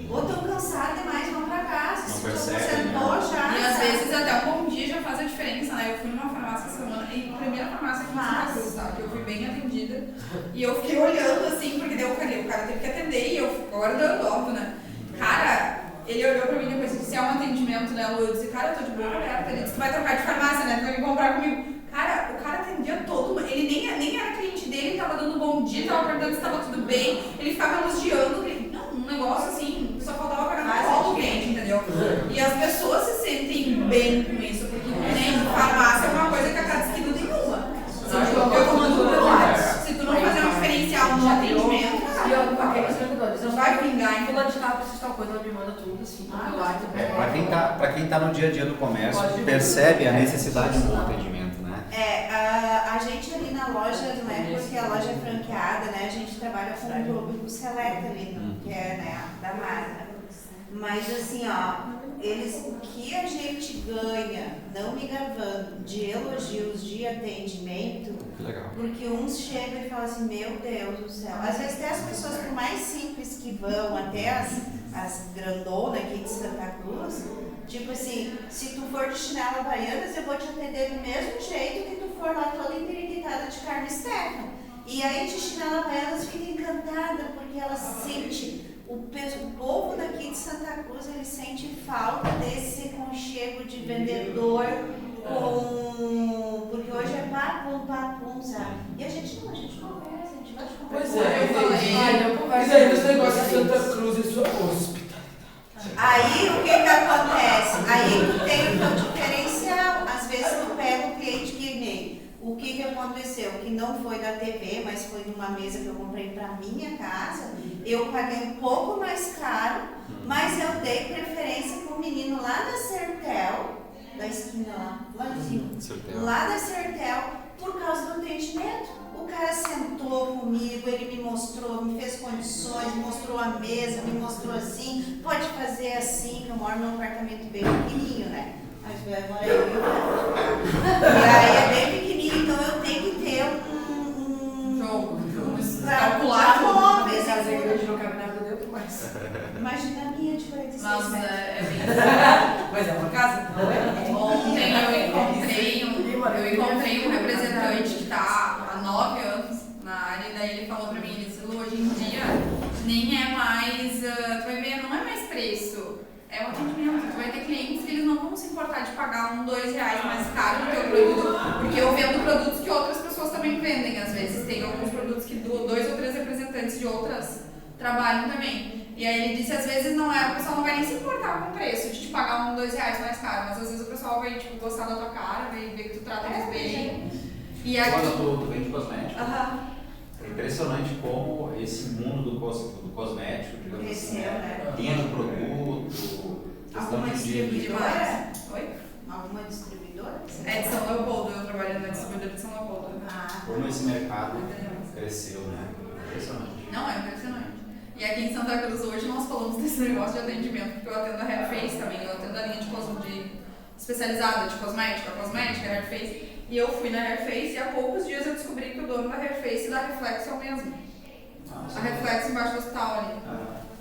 Ou estão cansados demais, vão pra casa. Não Se tu percebe, aposentou já. E às sabe? vezes até um bom dia já faz a diferença, né? Eu fui numa farmácia essa semana, e a primeira farmácia aqui em Santa Cruz, tá? Que eu fui bem atendida. E eu fiquei olhando assim, porque daí o cara teve que atender e eu fico aguardando, óbvio, né? Cara, ele olhou pra mim depois e disse, é um atendimento, né, Lu? Eu disse, cara, eu tô de boca aberta. Ele disse, tu vai trocar de farmácia, né? Tu vai vir comprar comigo. Cara, o cara atendia todo mundo. Ele nem era cliente dele, tava dando bom dia, tava perguntando se tava tudo bem. Ele ficava elogiando o cliente. Não, um negócio assim, só faltava pagar no colo do cliente, entendeu? E as pessoas se sentem bem com isso, porque nem farmácia é uma coisa que a cada esquina tem uma. Eu comando pelo lado. Se tu não fazer um diferencial no atendimento, E eu, aqueles vendedores, não vai vingar, hein? fulano de tal, precisa de tal coisa, ela me manda tudo, assim, pelo lado. Pra quem tá no dia a dia do comércio, percebe a necessidade de um bom atendimento, né? A gente ali na loja, não é porque a loja é franqueada, né? A gente trabalha com um público seleto ali, que é, né, da marca. Mas assim, ó, o que a gente ganha, não me gravando, de elogios de atendimento, Que legal. porque uns chegam e falam assim, meu Deus do céu. Às vezes até as pessoas, por mais simples que vão, até as grandonas aqui de Santa Cruz, tipo assim, se tu for de chinela Havaianas, eu vou te atender do mesmo jeito que tu for lá toda empiriquitada de carne externa. E aí de chinela Havaianas fica encantada, porque ela sente, o povo daqui de Santa Cruz, ele sente falta desse conchego de vendedor, porque hoje é papum, sabe? E a gente conversa, a gente vai de conversa. Pois é, Eu falei, Mas aí esse negócio de Santa Cruz e sua hospitalidade. Aí o que acontece? Aí tu tem o teu diferencial. Às vezes tu pega o cliente que nem. O que aconteceu? Que não foi da TV, mas foi numa mesa que eu comprei pra minha casa. Eu paguei um pouco mais caro, mas eu dei preferência pro menino lá da Sertel, da esquina lá de cima. Lá da Sertel, por causa do atendimento. O cara sentou comigo, ele me mostrou, me fez condições, me mostrou a mesa, me mostrou assim, pode fazer assim, que eu moro num apartamento bem pequenininho, né? Mas vai morar eu e aí é bem pequenininho, então eu tenho que ter um jogo, pra calcular tudo. móveis, Mas assim. grande não cabe nada dentro, mas... Imagina a minha de 46 Mas metros. é bem. Mas é uma casa? Não é? Ontem eu encontrei um representante que está há 9 anos na área, e daí ele falou pra mim, ele disse, Lu, hoje em dia nem é mais, tu vai ver, não é mais preço, é o atendimento. Tu vai ter clientes que eles não vão se importar de pagar R$1, R$2 mais caro do teu produto, porque eu vendo produtos que outras pessoas também vendem, às vezes tem alguns produtos que 2 ou 3 representantes de outras trabalham também. E E aí ele disse, às vezes não é, o pessoal não vai nem se importar com o preço, de te pagar R$1, R$2 mais caro, mas às vezes o pessoal vai tipo, gostar da tua cara, vai ver que tu trata eles bem. E aqui... Quando tu vende cosmético, Aham. é impressionante como esse mundo do cosmético, digamos assim, Cresceu, né? linha de produto, questão Alguma de distribuidora? Oi? Alguma distribuidora? É de São Leopoldo, eu trabalho na distribuidora de São Leopoldo. como esse mercado cresceu, né? Impressionante. Não, é impressionante. E aqui em Santa Cruz hoje nós falamos desse negócio de atendimento, porque eu atendo a Hair Face também, eu atendo a linha de especializada de cosmética, Hair Face. E eu fui na Hair Face e há poucos dias eu descobri que o dono da Hair Face e da Reflexo é o mesmo. A Reflexo embaixo do hospital ali.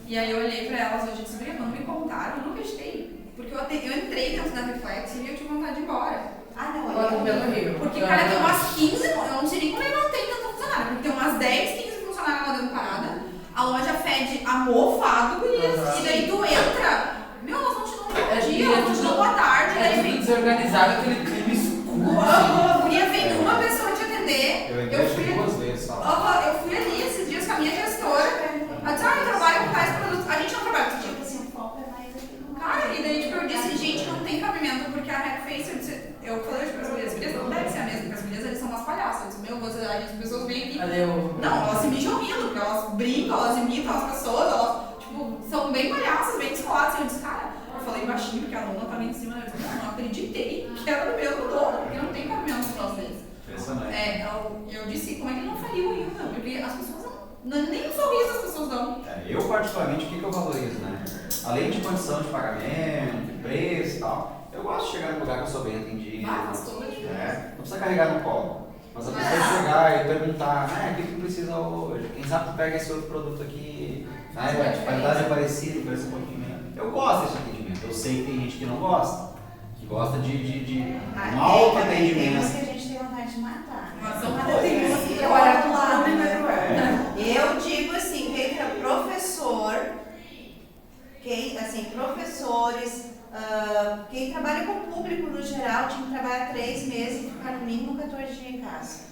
E aí eu olhei pra elas hoje e disse, não me contaram, eu não acreditei. Porque eu entrei dentro da Reflexo e eu tive vontade de ir embora. Ah, não, Porque, cara, tem umas 15, eu não sei nem como ele não tem tanto funcionário, porque tem umas 10, 15 funcionários lá dentro parada, a loja fede a mofado, gurias, e daí tu entra, meu, nós não te dão bom dia, nós não te dão boa tarde, daí vem... desorganizado, aquele clima escuro. A guria vem uma pessoa te atender, Eu fui 2 vezes só. eu fui ali esses dias com a minha gestora, ela disse, eu trabalho com tais produtos, a gente não trabalha com tipo assim, cara, e daí tipo, eu disse, gente, não tem cabimento, porque a Hair Face, eu falei para as mulheres não deve ser a mesma, porque as mulheres eles são umas palhaças. Eu disse, as pessoas vêm aqui. Não, elas se mijam rindo, porque elas brincam, elas imitam as pessoas, elas tipo, são bem palhaças, bem descoladas. E eu disse, cara, eu falei baixinho, porque a aluna tá ali em cima, eu disse, não acreditei que era do mesmo dono, porque não tem cabimento no troço deles. Eu disse, como é que ele não faliu ainda? Porque as pessoas nem um sorriso as pessoas dão. Eu particularmente, o que eu valorizo, né? Além de condição de pagamento, preço e tal, eu gosto de chegar num lugar que eu sou bem atendido. Não precisa carregar no colo. Mas a pessoa chegar e perguntar, o que tu precisa hoje? Quem sabe tu pega esse outro produto aqui, a qualidade é parecida, parece um pouquinho menos. Eu gosto desse atendimento. Eu sei que tem gente que não gosta. Que gosta de um alto atendimento. Tem umas que a gente tem vontade de matar. Mas são tem umas que trabalham do lado, né? Eu digo assim, quem é professor, professores, quem trabalha com o público no geral, tinha que trabalhar 3 meses e ficar no mínimo 14 dias em casa.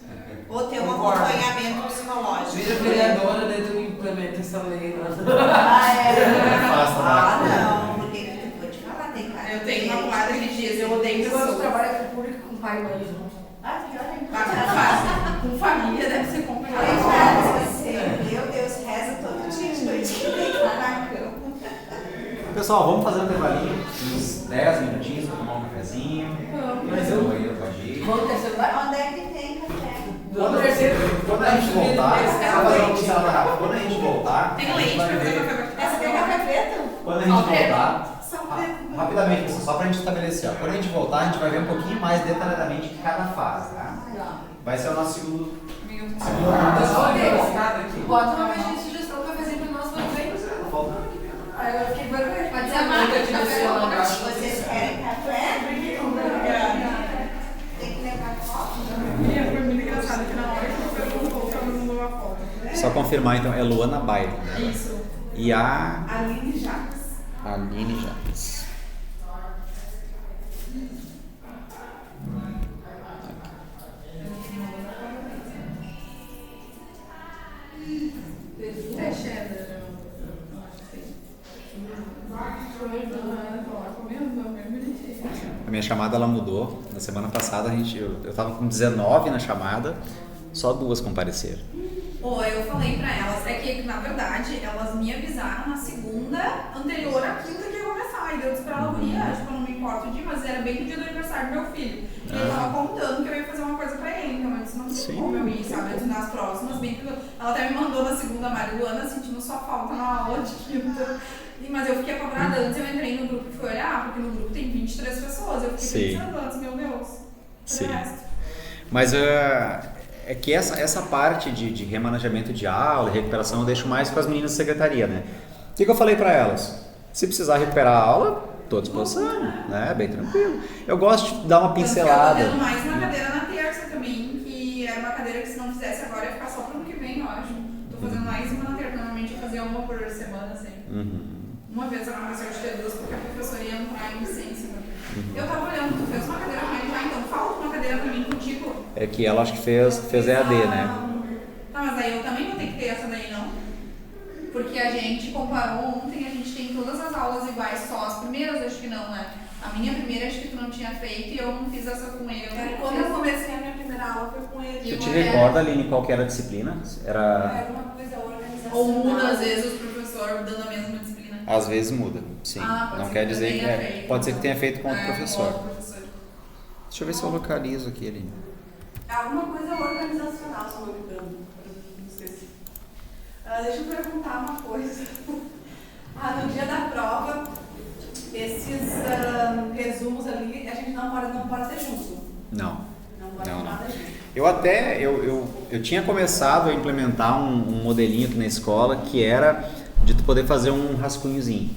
Ou ter um acompanhamento psicológico. Vira vereadora, daí tu implementa essa lei. Não, porque vou te falar, tem cara. Eu tenho uma comadre que diz, eu odeio pessoas. Quando trabalha com o público, com pai e mãe junto. Pior ainda. Com família deve ser complicado. Meu Deus, reza todo dia de noite deitar na cama. Pessoal, vamos fazer um intervalinho, uns 10 minutinhos para tomar um cafezinho. Mas eu- pode ir. Vamos no terceiro lugar? Onde é que tem café? Quando a gente voltar, só fazer uma pincelada rápida. Quando a gente voltar, Tem a gente leite vai pra fazer ver. café. Essa tem café preto? Quando a gente voltar, Só preto. rapidamente, pessoal, só para a gente estabelecer. Ó. Quando a gente voltar, a gente vai ver um pouquinho mais detalhadamente cada fase, tá? Vai ser o nosso segundo. Bota uma vez de sugestão pra fazer pra nós, vamos ver. Aí eu fiquei vergonha. Pode ser a marca de café. Vocês querem café? Tem que levar copo? Foi muito engraçado que na hora que eu perguntou, ela me mandou uma foto. Só confirmar então, é Luana Baile. Isso. E a Aline Jacques. Aline Jacques. É cheddar, eu acho que sim. A minha chamada ela mudou. Na semana passada eu tava com 19 na chamada, só 2 compareceram. Eu falei pra elas, é que na verdade elas me avisaram na segunda anterior à quinta que ia começar. E eu disse pra ela, tipo, eu não me importo de ir, mas era bem no dia do aniversário do meu filho. E eu tava contando que eu ia fazer uma coisa pra ele, então eu disse, não tem como eu ir, sabe? Eu disse, nas próximas, bem que ela até me mandou na segunda, Mari Luana, sentindo sua falta na aula de quinta. Mas eu fiquei apavorada antes, eu entrei no grupo e fui olhar, porque no grupo tem 23 pessoas. Eu fiquei pensando antes, meu Deus. Sim. Mas é que essa parte de remanejamento de aula e recuperação eu deixo mais com as meninas da secretaria, né? O que eu falei para elas? Se precisar recuperar a aula, estou à disposição, né? Bem tranquilo. Eu gosto de dar uma pincelada. Eu tô tendo mais uma cadeira na terça também, que era uma cadeira que se não fizesse agora ia ficar só pro ano que vem, eu acho. Tô fazendo mais uma na terça, normalmente eu fazia uma por semana, assim. Uma vez aconteceu de ter 2 porque a professora ia entrar em licença. Eu tava olhando, tu fez uma cadeira pra mim já, então falta uma cadeira pra mim contigo. É que ela acho que fez EAD, né? Tá, mas aí eu também vou ter que ter essa daí, não? Porque a gente comparou um todas as aulas iguais, só as primeiras acho que não, né? A minha primeira acho que tu não tinha feito e eu não fiz essa com ele. Quando eu comecei a minha primeira aula foi com ele. Tu te recorda, Aline, qual que era a disciplina? Era... Era uma coisa organizacional. Ou muda às vezes os professores dando a mesma disciplina. Às vezes muda, sim. Pode Não ser quer que dizer que tenha é. feito. Pode ser que tenha feito com outro professor. outro professor. Deixa eu ver se eu localizo aqui, Aline. Alguma coisa organizacional, se não me engano. Não esqueci. Deixa eu perguntar uma coisa. No dia da prova, esses resumos ali, a gente não pode ter junto. Não. Não pode ter Não. nada junto. Eu tinha começado a implementar um modelinho aqui na escola que era de tu poder fazer um rascunhozinho.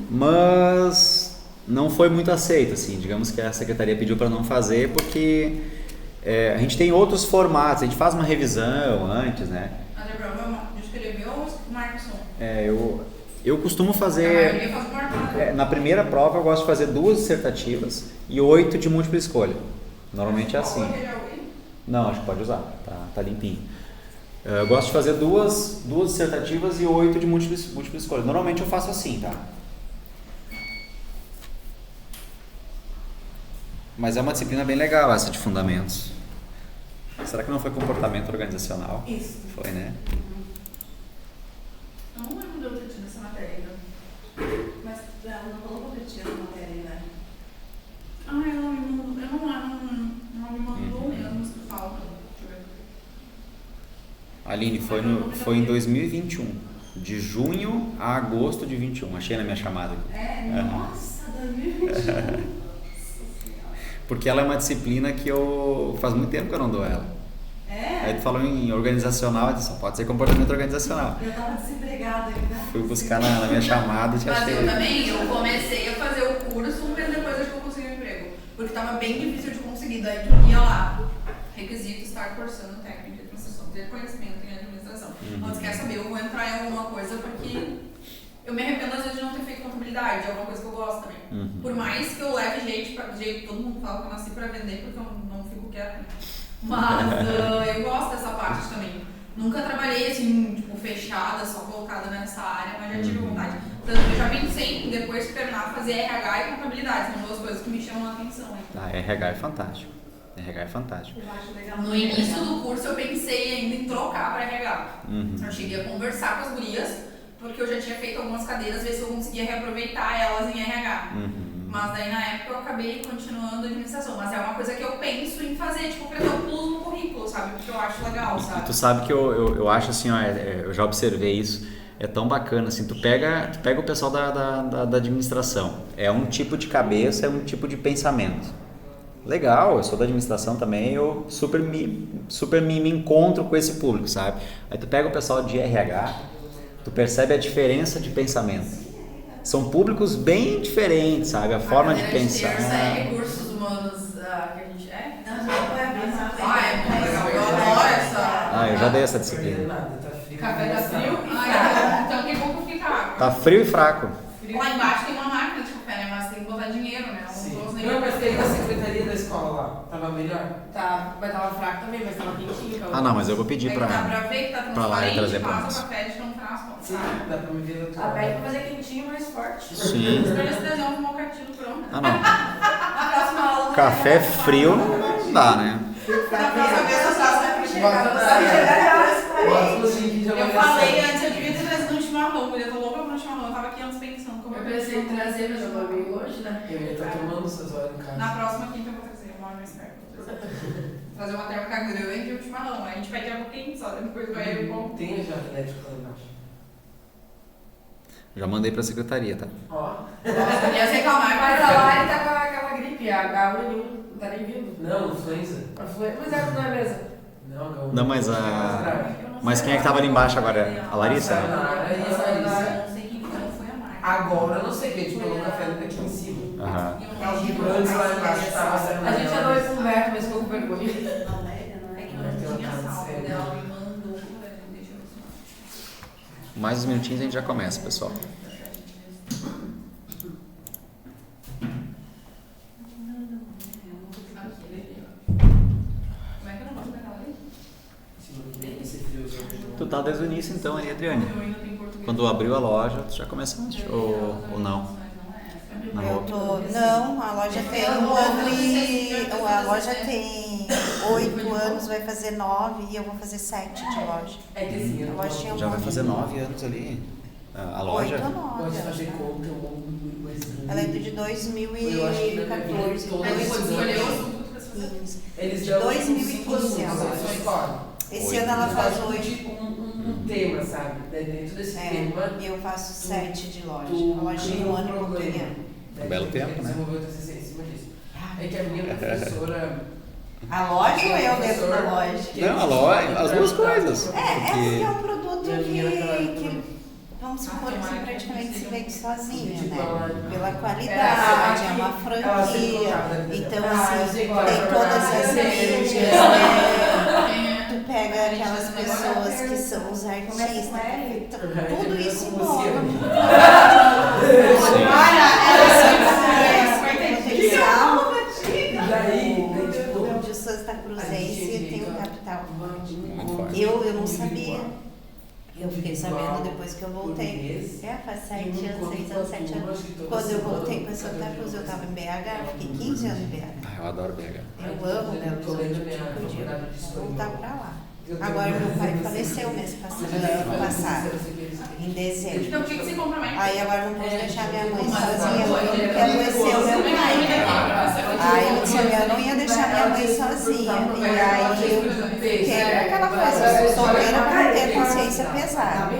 Mas não foi muito aceito, assim, digamos que a secretaria pediu para não fazer porque a gente tem outros formatos, a gente faz uma revisão antes, né? Mas é problema de escrever ou marca som? Eu costumo A fazer, maioria faz marcado. na primeira prova eu gosto de fazer 2 dissertativas e 8 de múltipla escolha. Normalmente é assim. Não, acho que pode usar, tá limpinho. Eu gosto de fazer duas dissertativas e 8 de múltipla escolha. Normalmente eu faço assim, tá? Mas é uma disciplina bem legal essa de fundamentos. Será que não foi comportamento organizacional? Isso. Foi, né? Eu não lembro de eu ter tido essa matéria ainda. Mas não colocou que tinha essa matéria, né? Ela me mandou mesmo, isso que falta. Deixa eu ver. Aline, foi em 2021. De junho a agosto de 21. Achei na minha chamada aqui. Nossa, 2021. Porque ela é uma disciplina que faz muito tempo que eu não dou ela. Aí tu falou em organizacional, eu disse, só pode ser comportamento organizacional. Eu tava desempregada ainda. Fui buscar na minha chamada e te Mas achei. eu também, eu comecei a fazer o curso um mês depois acho que eu consegui um emprego. Porque tava bem difícil de conseguir, daí tu ia lá. Requisito estar cursando técnica de administração, ter conhecimento em administração. Então, você quer saber, eu vou entrar em alguma coisa porque eu me arrependo às vezes de não ter feito contabilidade, é uma coisa que eu gosto também. Por mais que eu leve jeito, todo mundo fala que eu nasci pra vender porque eu não fico quieta. Mas eu gosto dessa parte também. Nunca trabalhei assim, tipo, fechada, só colocada nessa área, mas já tive vontade. Tanto que eu já pensei em depois terminar fazer RH e contabilidade, são duas coisas que me chamam a atenção. RH é fantástico. RH é fantástico. Eu acho legal. No início do curso eu pensei ainda em trocar para RH. Eu cheguei a conversar com as gurias, porque eu já tinha feito algumas cadeiras, ver se eu conseguia reaproveitar elas em RH. Mas daí na época eu acabei continuando a administração. Mas é uma coisa que eu penso em fazer, tipo, pra ter um plus no currículo, sabe? Porque eu acho legal, sabe? E tu sabe que eu acho assim, ó, eu já observei isso, é tão bacana, assim, tu pega o pessoal da administração, é um tipo de cabeça, é um tipo de pensamento. Legal, eu sou da administração também, eu super me encontro com esse público, sabe? Aí tu pega o pessoal de RH, tu percebe a diferença de pensamento. São públicos bem diferentes, sabe? A forma de pensar. Recursos humanos que a gente é. É muito legal. Eu adoro essa. Eu já dei essa disciplina. Tá frio. Café tá frio? Então que bom que fica água. Tá frio e fraco. Lá embaixo tem uma máquina de café, né? Mas tem que botar dinheiro, né? Não, mas tem a secretaria da escola lá. Tava melhor? Mas tava fraco também, mas tava quentinho. Não, mas eu vou pedir Dá pra ver que tá pra lá e trazer transparente, pra passa nós. o café de não frasco. Sim, dá pra me ver do outro A lado. pele pra fazer quentinho mais forte. Sim. Pra eles trazer um mocatino pronto. Não. A próxima aula. Café frio não dá, né? Na próxima vez eu faço pra chegar. Bota no link de Eu avaliação. falei antes, eu devia ter trazido um chimarrão, eu tô louca pra um chimarrão, eu tava aqui antes pensando como Eu pensei em trazer, mas eu vou meio longe, né? Eu ia estar tomando essas horas em casa. Na próxima quinta eu vou trazer, eu moro mais perto. Trazer uma térmica grande e um chimarrão, aí a gente pede água quente só, depois vai eu como. Tem a jarra elétrica lá embaixo. Já mandei pra secretaria, tá? Ó. Nossa, ia reclamar, Mas a Lari tá com aquela gripe, a H1N1 não tá nem vindo. Não, influenza. Mas ela não é mesmo. Não, H1N1. Não, mas Mas quem é que tava ali embaixo agora? A Larissa? A Nara e a Larissa. Eu não sei quem foi, não foi a Marta. Agora eu não sei, porque a gente tomou café aqui em cima. Aham. Antes lá embaixo tava A gente já não é com o Humberto, mas ficou com vergonha. É que eu não tinha salvo, ela me mandou, deixa eu ver. Mais uns minutinhos a gente já começa, pessoal. Como é que eu não gosto daquela lei? Tu tá desde o início então aí, Adriane? Eu ainda tenho português. Quando abriu a loja, tu já começaste ou não? Não, a loja tem 1 ano e... A loja tem 8 anos, vai fazer 9 e eu vou fazer 7 de loja. É que assim, eu A loja tinha Já vai fazer 9 anos ali a loja? 8 ou pode 9. fazer conta, Ela é de 2014. Eles de dão 2015 ela. Esse ano ela faz 8. Tipo um tema, sabe? Dentro desse tema. E eu faço 7 de loja. Tu A loja tem 1 ano e pouquinho. Um belo tempo, né? Desenvolveu TCC em cima disso. É que a minha professora... A loja ou eu dentro da loja? Não, a loja, as duas coisas. Porque é um produto que vamos supor que você praticamente se vende sozinho, né? Pela qualidade, é uma franquia. Então, assim, tem todas as mídias, né? Tu pega aquelas pessoas que são os artistas, tudo isso envolve. Olha, ela sempre potencial. O de Santa Cruzense tem um capital forte. Eu não sabia. Eu fiquei sabendo depois que eu voltei. Faz 7 anos, 6 anos, 7 anos. Quando eu voltei para Santa Cruz, eu estava em BH, eu fiquei 15 anos em BH. Eu adoro BH. Eu amo Belo Horizonte, podia voltar para lá. Agora meu pai faleceu mês passado, em dezembro. Então, o que você compromete? Aí agora não posso deixar minha mãe sozinha, porque adoeceu meu pai. Aí eu disse, eu não ia deixar minha mãe sozinha. E aí eu fiquei aquela coisa, eu sou solteira para ter consciência pesada.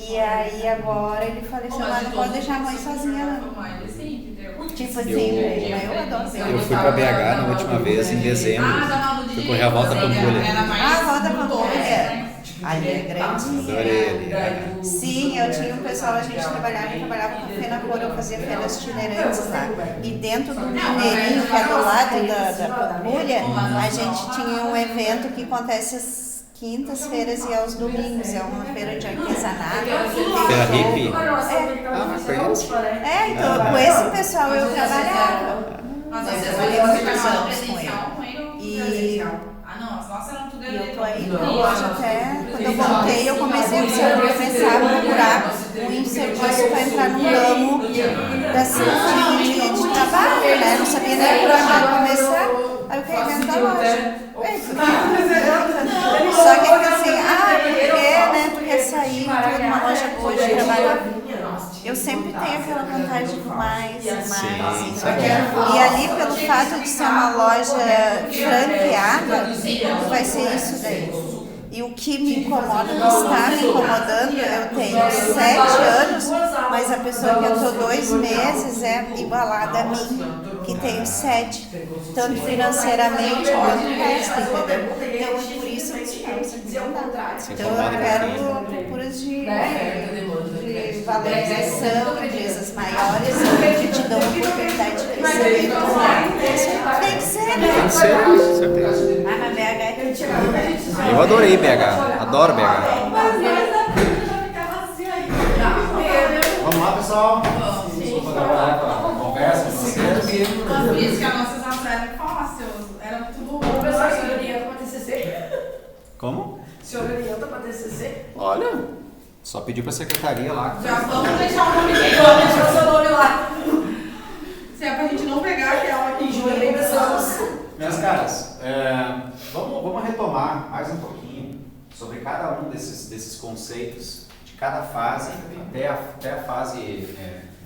E aí agora ele faleceu, mas não pode deixar a mãe sozinha não. Tipo assim, eu adoro BH. Eu fui pra BH na última vez, em dezembro. Fui correr a volta Pampulha. A volta Pampulha. Ali é grande. Adorei ali. Sim, eu tinha um pessoal, a gente trabalhava com café na cor, eu fazia feiras itinerantes lá. E dentro do Mineirinho, que é do lado da Pampulha, a gente tinha um evento que acontece às quintas-feiras e aos domingos. É uma feira de artesanato. Feira hippie? Conheço. Então com esse pessoal eu trabalhava. Eu trabalhei muitos anos com ele. E eu tô aí na loja até. Quando eu voltei, eu comecei a começar a procurar um serviço para entrar no ramo de trabalho, né? Não sabia nem por onde começar. Aí eu fiquei dentro da loja. Só que assim, né? Tu quer sair, tu ir numa loja boa de trabalhar. Eu sempre tenho aquela vontade de mais. E ali, pelo fato de ser uma loja franqueada, vai ser isso daí. E o que me incomoda, o que está me incomodando, eu tenho 7 anos, mas a pessoa que entrou 2 meses é igualada a mim, que tenho 7, tanto financeiramente quanto o resto, entendeu? Então, por isso eu disse, não dá. Então, eu quero procuras de valorização, empresas maiores, que te dão oportunidade de crescimento. Tem que ser, né? Tem que ser, certeza. Mas BH é que Eu adorei BH, adoro BH. Vamos lá, pessoal? Desculpa atrapalhar a conversa com vocês. Por isso que as nossas aulas eram fáceis, era tudo bom. Professor, o senhor orienta para TCC? Como? O senhor orienta para TCC? Olha, só pedir pra secretaria lá. Já vamos deixar o nome dele. Vou deixar o seu nome lá. Se é pra gente não pegar aquela aqui, Júlia, bem pessoas. Minhas caras, vamos retomar mais um pouquinho sobre cada um desses conceitos, de cada fase, até a fase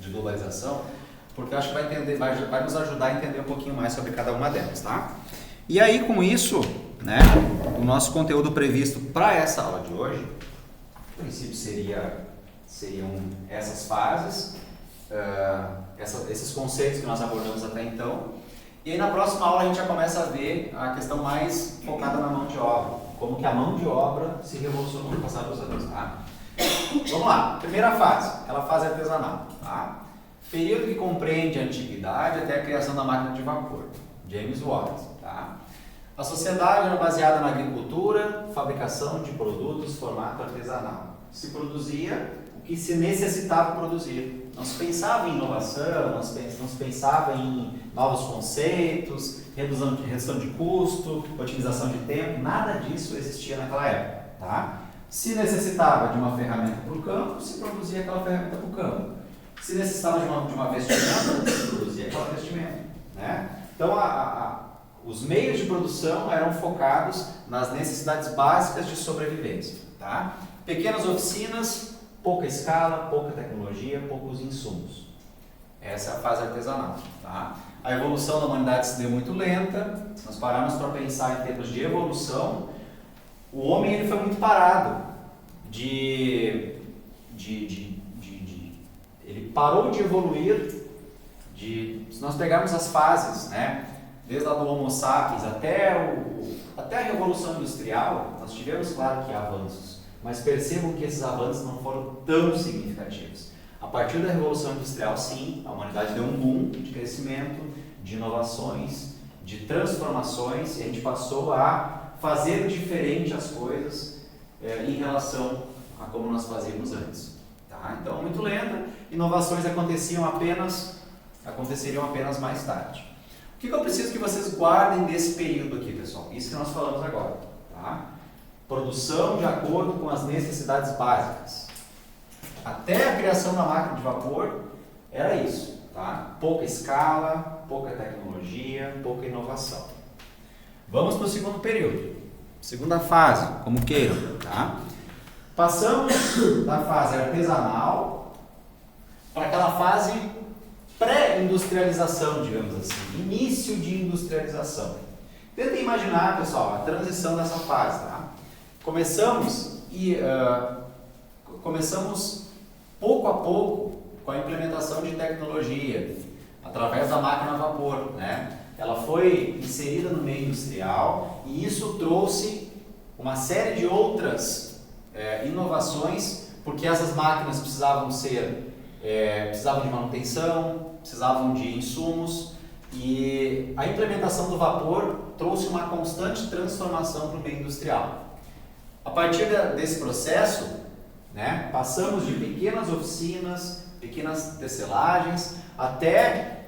de globalização, porque eu acho que vai nos ajudar a entender um pouquinho mais sobre cada uma delas, tá? E aí, com isso, né, o nosso conteúdo previsto para essa aula de hoje, a princípio seriam essas fases, esses conceitos que nós abordamos até então. E aí na próxima aula a gente já começa a ver a questão mais focada na mão de obra, como que a mão de obra se revolucionou no passar dos anos, tá? Vamos lá, primeira fase, aquela fase artesanal, tá? Período que compreende a antiguidade até a criação da máquina de vapor, James Watt, tá? A sociedade era baseada na agricultura, fabricação de produtos, formato artesanal. Se produzia o que se necessitava produzir. Não se pensava em inovação, não se pensava em novos conceitos, redução de custo, otimização de tempo, nada disso existia naquela época, tá? Se necessitava de uma ferramenta para o campo, se produzia aquela ferramenta para o campo. Se necessitava de uma vestimenta, se produzia aquela vestimenta. Né? Então, os meios de produção eram focados nas necessidades básicas de sobrevivência. Tá? Pequenas oficinas, pouca escala, pouca tecnologia, poucos insumos. Essa é a fase artesanal. Tá? A evolução da humanidade se deu muito lenta. Se nós pararmos para pensar em termos de evolução, o homem ele foi muito parado. Ele parou de evoluir. Se nós pegarmos as fases, né, desde a do Homo sapiens até a Revolução Industrial, nós tivemos, claro, que avanços, mas percebam que esses avanços não foram tão significativos. A partir da Revolução Industrial, sim, a humanidade deu um boom de crescimento, de inovações, de transformações, e a gente passou a fazer diferente as coisas em relação a como nós fazíamos antes. Tá? Então, muito lenta, inovações aconteceriam apenas mais tarde. O que eu preciso que vocês guardem desse período aqui, pessoal? Isso que nós falamos agora. Tá? Produção de acordo com as necessidades básicas. Até a criação da máquina de vapor era isso. Tá? Pouca escala, pouca tecnologia, pouca inovação. Vamos para o segundo período. Segunda fase, como queiram. Tá? Passamos da fase artesanal para aquela fase pré-industrialização, digamos assim, início de industrialização. Tentem imaginar, pessoal, a transição dessa fase. Tá? Começamos pouco a pouco com a implementação de tecnologia através da máquina a vapor, né? Ela foi inserida no meio industrial e isso trouxe uma série de outras inovações, porque essas máquinas precisavam de manutenção, precisavam de insumos, e a implementação do vapor trouxe uma constante transformação para o meio industrial. A partir desse processo, né, passamos de pequenas oficinas, pequenas tecelagens, até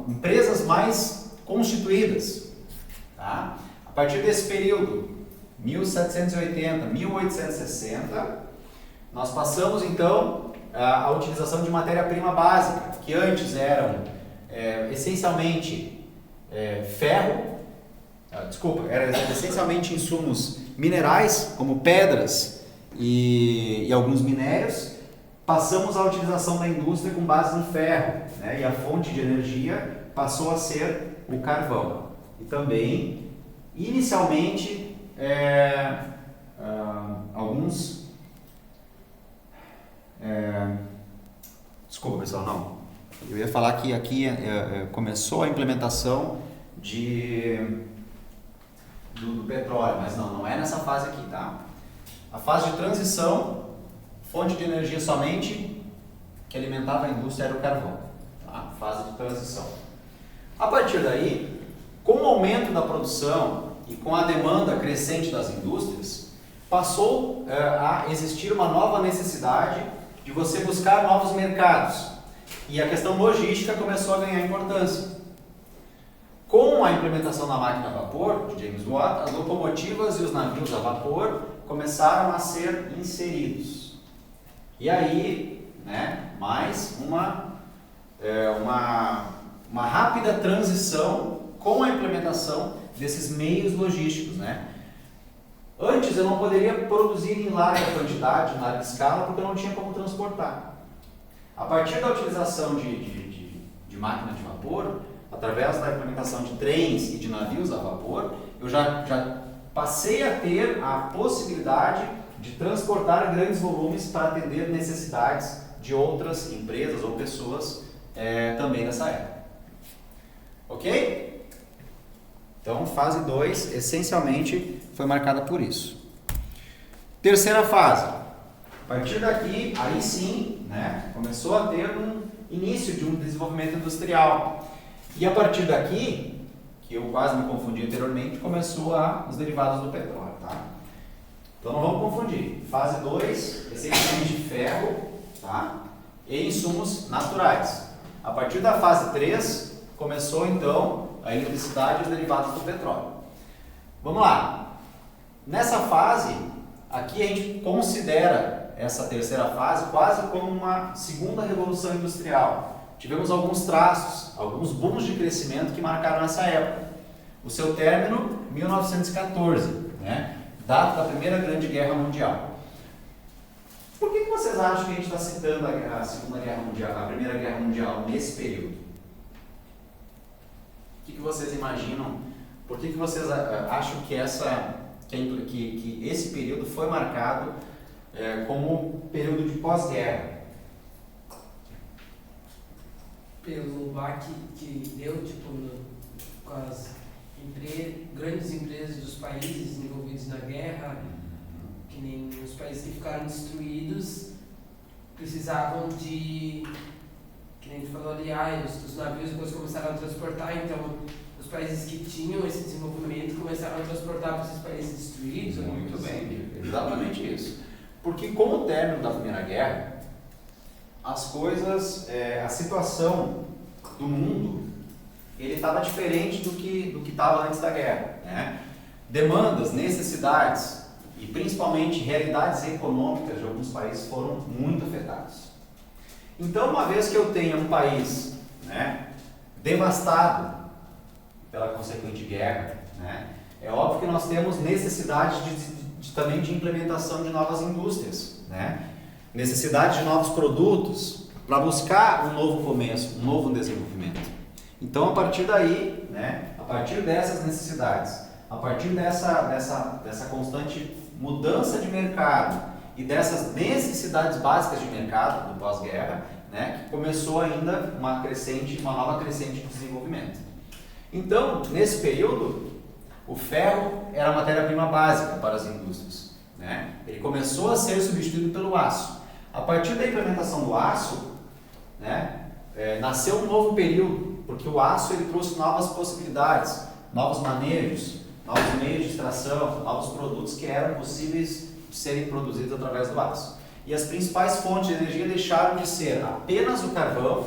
empresas mais constituídas. Tá? A partir desse período, 1780, 1860, nós passamos então a utilização de matéria-prima básica, que antes eram essencialmente essencialmente insumos minerais, como pedras e alguns minérios. Passamos à utilização da indústria com base no ferro, né? E a fonte de energia passou a ser o carvão. E também, inicialmente, desculpa, pessoal, não. Eu ia falar que aqui começou a implementação do petróleo, mas não é nessa fase aqui, tá? A fase de transição, fonte de energia somente que alimentava a indústria era o carvão, tá? Fase de transição. A partir daí, com o aumento da produção e com a demanda crescente das indústrias, passou a existir uma nova necessidade de você buscar novos mercados. E a questão logística começou a ganhar importância. Com a implementação da máquina a vapor, de James Watt, as locomotivas e os navios a vapor começaram a ser inseridos. E aí, né, mais uma rápida transição com a implementação desses meios logísticos, né? Antes eu não poderia produzir em larga quantidade, em larga escala, porque eu não tinha como transportar. A partir da utilização de máquina de vapor, através da implementação de trens e de navios a vapor, eu já passei a ter a possibilidade de transportar grandes volumes para atender necessidades de outras empresas ou pessoas também nessa época. Ok? Então, fase 2, essencialmente, foi marcada por isso. Terceira fase. A partir daqui, aí sim, né, começou a ter um início de um desenvolvimento industrial. E a partir daqui, que eu quase me confundi anteriormente, começou os derivados do petróleo. Tá? Então não vamos confundir. Fase 2, essencialmente ferro, tá? E insumos naturais. A partir da fase 3, começou então a eletricidade e os derivados do petróleo. Vamos lá. Nessa fase, aqui a gente considera essa terceira fase quase como uma segunda revolução industrial. Tivemos alguns traços, alguns booms de crescimento que marcaram essa época. O seu término, 1914, né? Data da Primeira Grande Guerra Mundial. Por que vocês acham que a gente está citando a Segunda Guerra Mundial, a Primeira Guerra Mundial nesse período? O que vocês imaginam? Por que vocês acham que esse período foi marcado como período de pós-guerra? Pelo baque que deu, tipo, com as grandes empresas dos países envolvidos na guerra, que nem os países que ficaram destruídos precisavam de, que nem a gente falou ali, os navios depois começaram a transportar, então os países que tinham esse desenvolvimento começaram a transportar para esses países destruídos. Muito bem, exatamente isso. Porque com o término da Primeira Guerra, as coisas, a situação do mundo, ele estava diferente do que estava antes da guerra, né? Demandas, necessidades e principalmente realidades econômicas de alguns países foram muito afetados. Então, uma vez que eu tenho um país, né, devastado pela consequente guerra, né, é óbvio que nós temos necessidade também de implementação de novas indústrias, né? Necessidade de novos produtos para buscar um novo começo, um novo desenvolvimento. Então, a partir daí, né, a partir dessas necessidades, a partir dessa constante mudança de mercado e dessas necessidades básicas de mercado do pós-guerra, né, que começou ainda uma nova crescente de desenvolvimento. Então, nesse período, o ferro era a matéria-prima básica para as indústrias, né? Ele começou a ser substituído pelo aço. A partir da implementação do aço, né, nasceu um novo período, porque o aço ele trouxe novas possibilidades, novos manejos, novos meios de extração, novos produtos que eram possíveis de serem produzidos através do aço. E as principais fontes de energia deixaram de ser apenas o carvão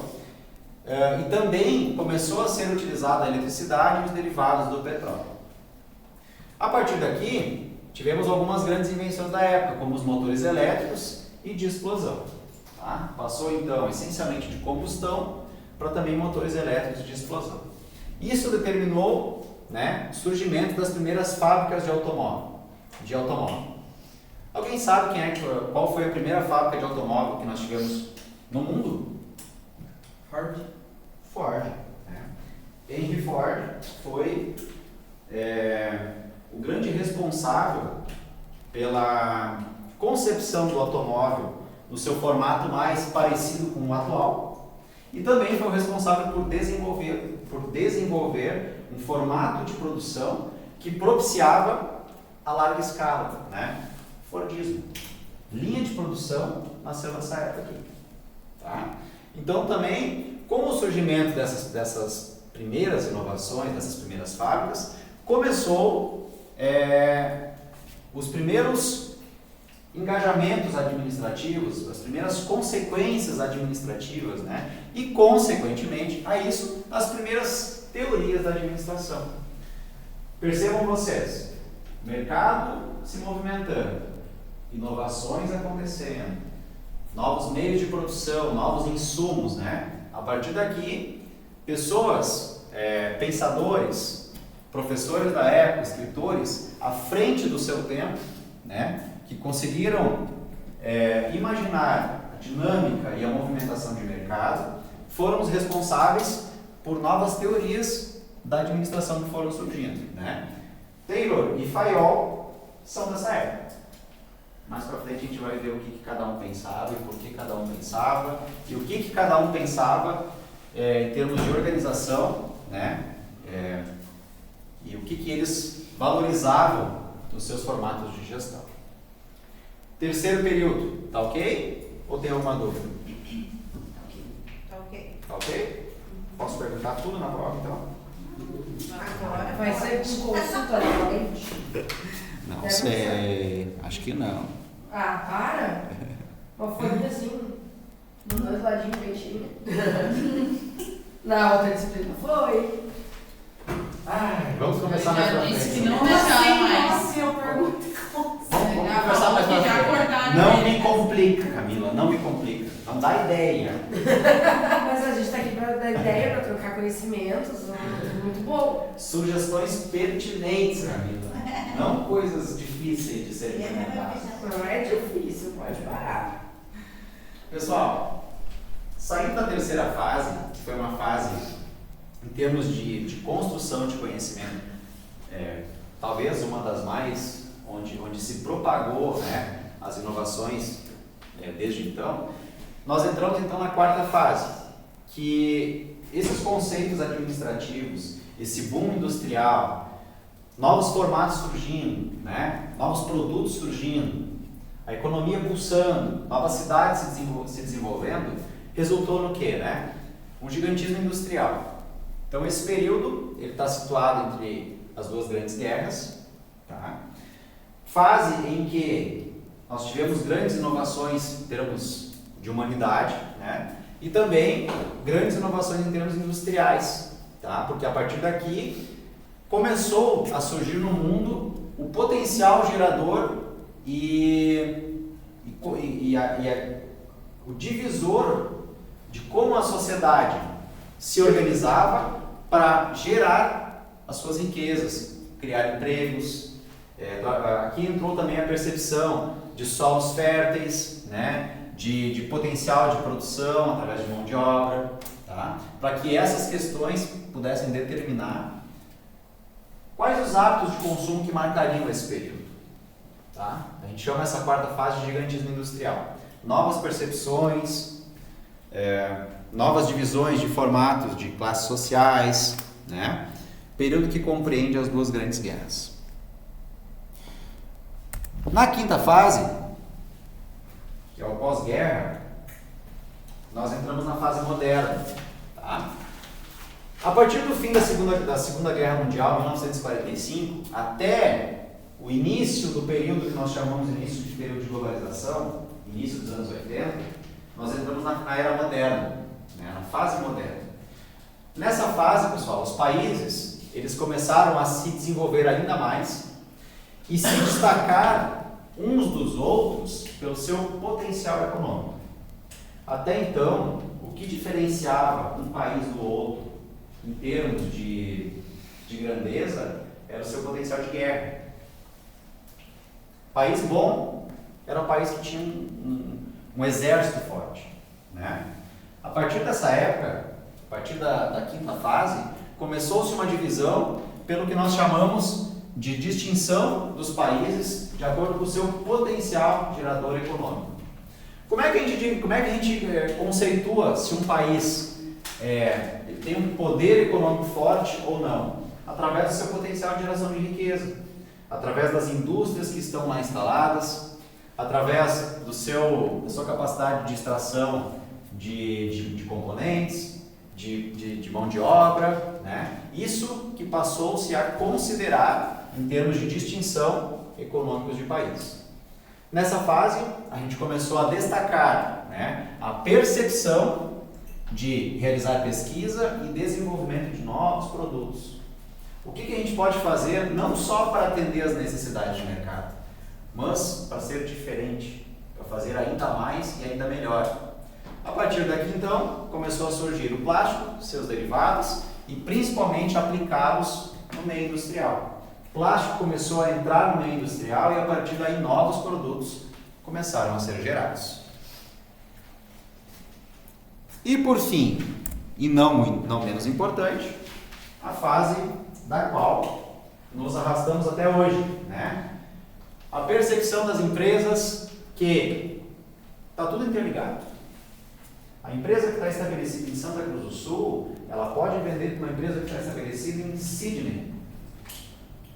e também começou a ser utilizada a eletricidade e os derivados do petróleo. A partir daqui, tivemos algumas grandes invenções da época, como os motores elétricos e de explosão. Tá? Passou então essencialmente de combustão para também motores elétricos de explosão. Isso determinou, né, o surgimento das primeiras fábricas de automóvel. Alguém sabe qual foi a primeira fábrica de automóvel que nós tivemos no mundo? Ford. Né? Henry Ford foi o grande responsável pela concepção do automóvel no seu formato mais parecido com o atual e também foi o responsável por desenvolver um formato de produção que propiciava a larga escala, né? Fordismo. Linha de produção nasceu nessa época aqui. Tá? Então também, com o surgimento dessas primeiras inovações, dessas primeiras fábricas, começou os primeiros engajamentos administrativos, as primeiras consequências administrativas, né? E, consequentemente, a isso, as primeiras teorias da administração. Percebam vocês, mercado se movimentando, inovações acontecendo, novos meios de produção, novos insumos, né? A partir daqui, pessoas, pensadores, professores da época, escritores, à frente do seu tempo, né, que conseguiram imaginar a dinâmica e a movimentação de mercado, foram os responsáveis por novas teorias da administração que foram surgindo. Né? Taylor e Fayol são dessa época. Mais para frente a gente vai ver o que cada um pensava e por que cada um pensava, e o que cada um pensava em termos de organização, né? E o que eles valorizavam nos seus formatos de gestão. Terceiro período, tá ok? Ou tem alguma dúvida? Tá ok. Tá ok? Posso perguntar tudo na prova, então? Agora Vai ser consultorialmente? Não Deve sei, acho que não. Ah, para! Uma folha assim, nos dois ladinhos peitinho. Na outra disciplina foi. Vamos começar mais pra disse frente. que não deixava mais. Nossa, eu pergunto. conversar mais pra Já frente. acordaram. Não me complica, Camila, não me complica. Não dá ideia. Mas a gente tá aqui pra dar ideia, pra trocar conhecimentos, muito bom. Sugestões pertinentes, Camila. Não coisas difíceis de serem implementadas. Não é difícil, pode parar. Pessoal, saindo da terceira fase, que foi uma fase em termos de construção de conhecimento, talvez uma das mais, onde se propagou, né, as inovações desde então, nós entramos então na quarta fase, que esses conceitos administrativos, esse boom industrial, novos formatos surgindo, né, novos produtos surgindo, a economia pulsando, novas cidades se desenvolvendo, resultou no quê, né? Um gigantismo industrial. Então esse período ele está situado entre as duas grandes guerras, tá? Fase em que nós tivemos grandes inovações em termos de humanidade, né? E também grandes inovações em termos industriais, tá? Porque a partir daqui começou a surgir no mundo o potencial gerador o divisor de como a sociedade se organizava para gerar as suas riquezas, criar empregos. Aqui entrou também a percepção de solos férteis, né? de potencial de produção através de mão de obra, tá? Para que essas questões pudessem determinar quais os hábitos de consumo que marcariam esse período. Tá? A gente chama essa quarta fase de gigantismo industrial. Novas percepções, novas divisões de formatos de classes sociais, né? Período que compreende as duas grandes guerras. Na quinta fase, que é o pós-guerra, nós entramos na fase moderna. Tá? A partir do fim da Segunda Guerra Mundial, 1945, até o início do período que nós chamamos de início de período de globalização, início dos anos 80, nós entramos na era moderna, né, na fase moderna. Nessa fase, pessoal, os países eles começaram a se desenvolver ainda mais e se destacar uns dos outros pelo seu potencial econômico. Até então, o que diferenciava um país do outro em termos de grandeza era o seu potencial de guerra. País bom era um país que tinha um exército forte, né? A partir dessa época, a partir da quinta fase, começou-se uma divisão pelo que nós chamamos de distinção dos países de acordo com o seu potencial gerador econômico. Como é que a gente conceitua se um país ele tem um poder econômico forte ou não? Através do seu potencial de geração de riqueza, através das indústrias que estão lá instaladas, através da sua capacidade de extração de componentes, de mão de obra, né? Isso que passou-se a considerar em termos de distinção econômicos de país. Nessa fase, a gente começou a destacar, né, a percepção de realizar pesquisa e desenvolvimento de novos produtos. O que a gente pode fazer não só para atender as necessidades de mercado, mas para ser diferente, para fazer ainda mais e ainda melhor. A partir daqui, então, começou a surgir o plástico, seus derivados e principalmente aplicá-los no meio industrial. O plástico começou a entrar no meio industrial e a partir daí novos produtos começaram a ser gerados. E por fim, e não menos importante, a fase da qual nos arrastamos até hoje, né? A percepção das empresas que está tudo interligado. A empresa que está estabelecida em Santa Cruz do Sul, ela pode vender para uma empresa que está estabelecida em Sydney.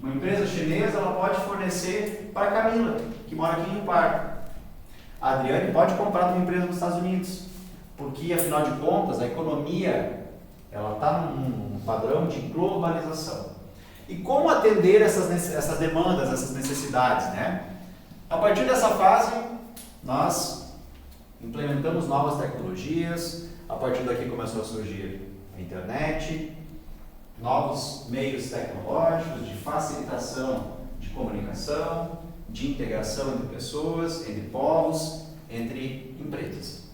Uma empresa chinesa, ela pode fornecer para a Camila, que mora aqui em Rio Pardo. A Adriane pode comprar de uma empresa nos Estados Unidos, porque afinal de contas a economia ela está num padrão de globalização. E como atender essas demandas, essas necessidades, né? A partir dessa fase, nós implementamos novas tecnologias, a partir daqui começou a surgir a internet, novos meios tecnológicos de facilitação de comunicação, de integração entre pessoas, entre povos, entre empresas.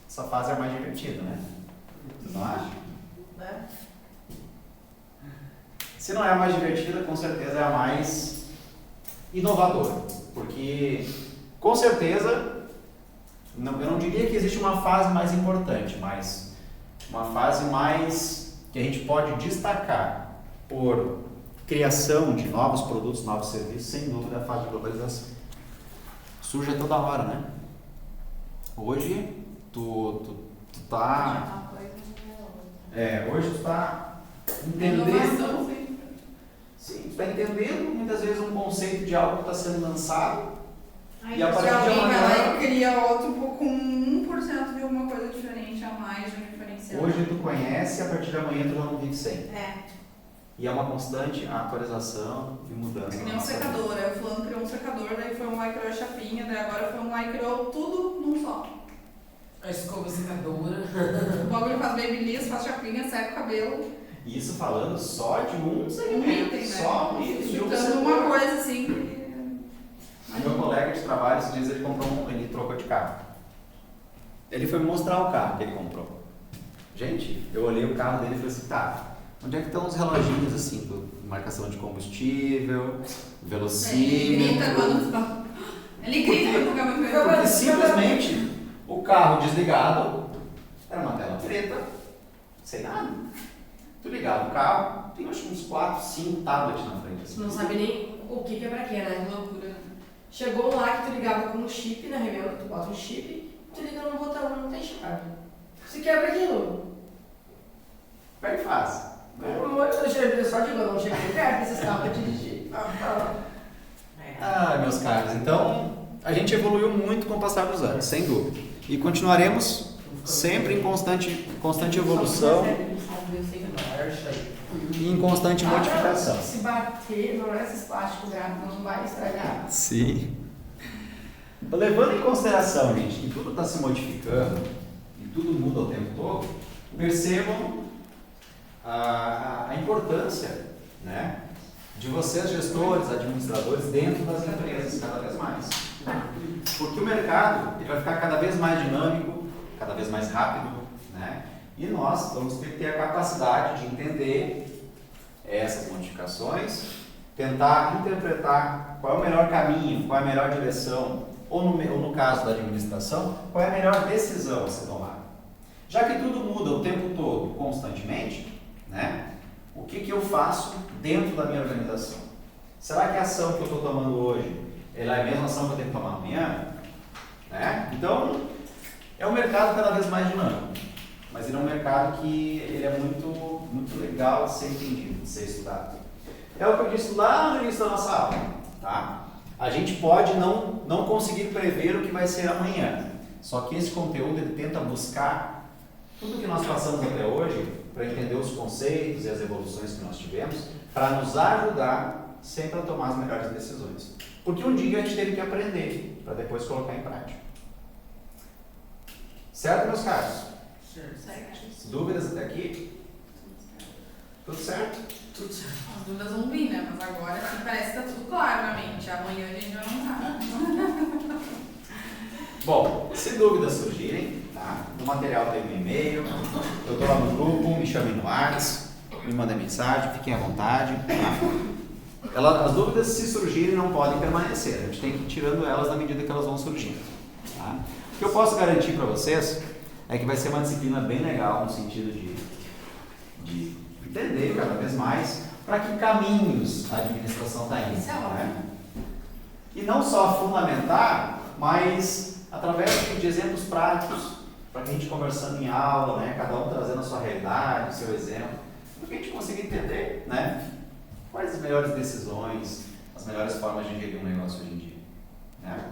Essa fase é a mais divertida, né? Vocês não acham? Né? Se não é a mais divertida, com certeza é a mais inovadora. Porque, com certeza, eu não diria que existe uma fase mais importante, mas uma fase mais que a gente pode destacar por criação de novos produtos, novos serviços, sem dúvida, a fase de globalização. Surge a toda hora, né? Hoje, tu tá... hoje tu tá entendendo... Inovação, sim. Sim, tu está entendendo muitas vezes um conceito de algo que está sendo lançado. Aí E a você partir de alguém vai amanhã, lá e cria outro com 1% de alguma coisa diferente a mais, de um diferencial. hoje tu conhece, a partir de amanhã tu já não vive sem. É. E é uma constante atualização e mudança. Que nem um secador, aí o fulano criou um secador, daí foi um lá e criou a chapinha, daí agora foi um lá e criou tudo num só. A escova secadora. O bagulho faz babyliss, faz chapinha, seca o cabelo. E isso falando só de um Um segmento, item, né? só um item de um Chutando setor. uma coisa assim que... Meu colega de trabalho, esses dias ele trocou de carro. Ele foi me mostrar o carro que ele comprou. Gente, eu olhei o carro dele e falei assim, tá, onde é que estão os reloginhos assim, marcação de combustível, velocímetro... Ele grita quando fica muito Porque nervoso. simplesmente o carro desligado era uma tela preta, sem nada. Tu ligava o carro, tem acho que uns 4, 5 tablets na frente. Tu Assim. não sabe nem o que é pra quê, né? Que loucura. Chegou lá que tu ligava com um chip na revenda, tu bota um chip, tu liga no botão, não tem chave. Se quebra aquilo. Como é que faz? Né? Eu só digo, eu não chego perto desses carros pra dirigir. Ah, meus caros, então a gente evoluiu muito com o passar dos anos, sem dúvida. E continuaremos sempre em constante evolução e em constante modificação. Se bater, não é esses plásticos gráficos, não vai estragar. Sim. Levando em consideração, gente, que tudo está se modificando e tudo muda o tempo todo, percebam a importância, né, de vocês, gestores, administradores, dentro das empresas, cada vez mais. Porque o mercado ele vai ficar cada vez mais dinâmico, cada vez mais rápido, né? E nós vamos ter que ter a capacidade de entender essas modificações, tentar interpretar qual é o melhor caminho, qual é a melhor direção, ou no caso da administração, qual é a melhor decisão a ser tomada. Já que tudo muda o tempo todo, constantemente, né? O que eu faço dentro da minha organização? Será que a ação que eu estou tomando hoje ela é a mesma ação que eu tenho que tomar amanhã? Né? Então, é um mercado cada vez mais dinâmico, mas ele é um mercado que ele é muito legal de ser entendido, de ser estudado. É o que eu disse lá no início da nossa aula. Tá? A gente pode não conseguir prever o que vai ser amanhã, só que esse conteúdo ele tenta buscar tudo que nós passamos até hoje para entender os conceitos e as evoluções que nós tivemos, para nos ajudar sempre a tomar as melhores decisões. Porque um dia a gente teve que aprender, para depois colocar em prática. Certo, meus caros? Certo. Dúvidas até aqui? Tudo certo? Tudo certo. As dúvidas vão vir, né? Mas agora aqui parece que tá tudo claro na mente. Amanhã a gente vai não tá. Bom, se dúvidas surgirem, tá? No material tem um e-mail, eu estou lá no grupo, me chamem no WhatsApp, me mandem mensagem, fiquem à vontade. Tá? As dúvidas, se surgirem, não podem permanecer, a gente tem que ir tirando elas na medida que elas vão surgindo. Tá? O que eu posso garantir para vocês é que vai ser uma disciplina bem legal no sentido de entender cada vez mais para que caminhos a administração está indo. Isso é ótimo. Né? E não só fundamentar, mas através de exemplos práticos, para que a gente conversando em aula, né, cada um trazendo a sua realidade, o seu exemplo, para que a gente consiga entender, né, quais as melhores decisões, as melhores formas de gerir um negócio hoje em dia. Né?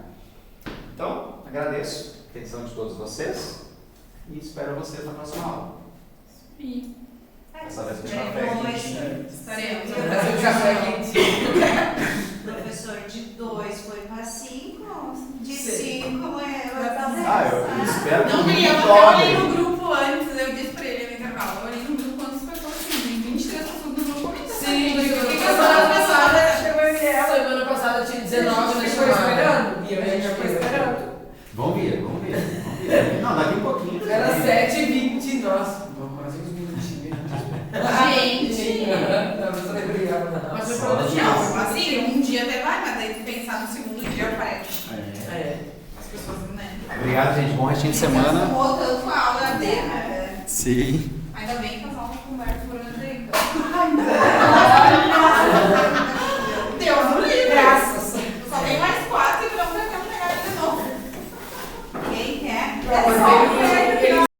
Então, agradeço a atenção de todos vocês e espero vocês na próxima aula. E Essa vez que eu estaremos. Professor de 2 foi para 5, de Sim. 5 amanhã vai para 10. eu espero que Não queria, não eu olhei dobrem. no grupo antes, eu disse pra ele no intervalo, eu olhei no grupo antes e foi assim, 23 assuntos no grupo, Sim, o que porque que a eu semana faço? passada chegou a ela, semana passada projetinho de semana. Tomou tanto a aula AD, né? Sim. Ainda bem que as aulas com o Humberto foram AD, então.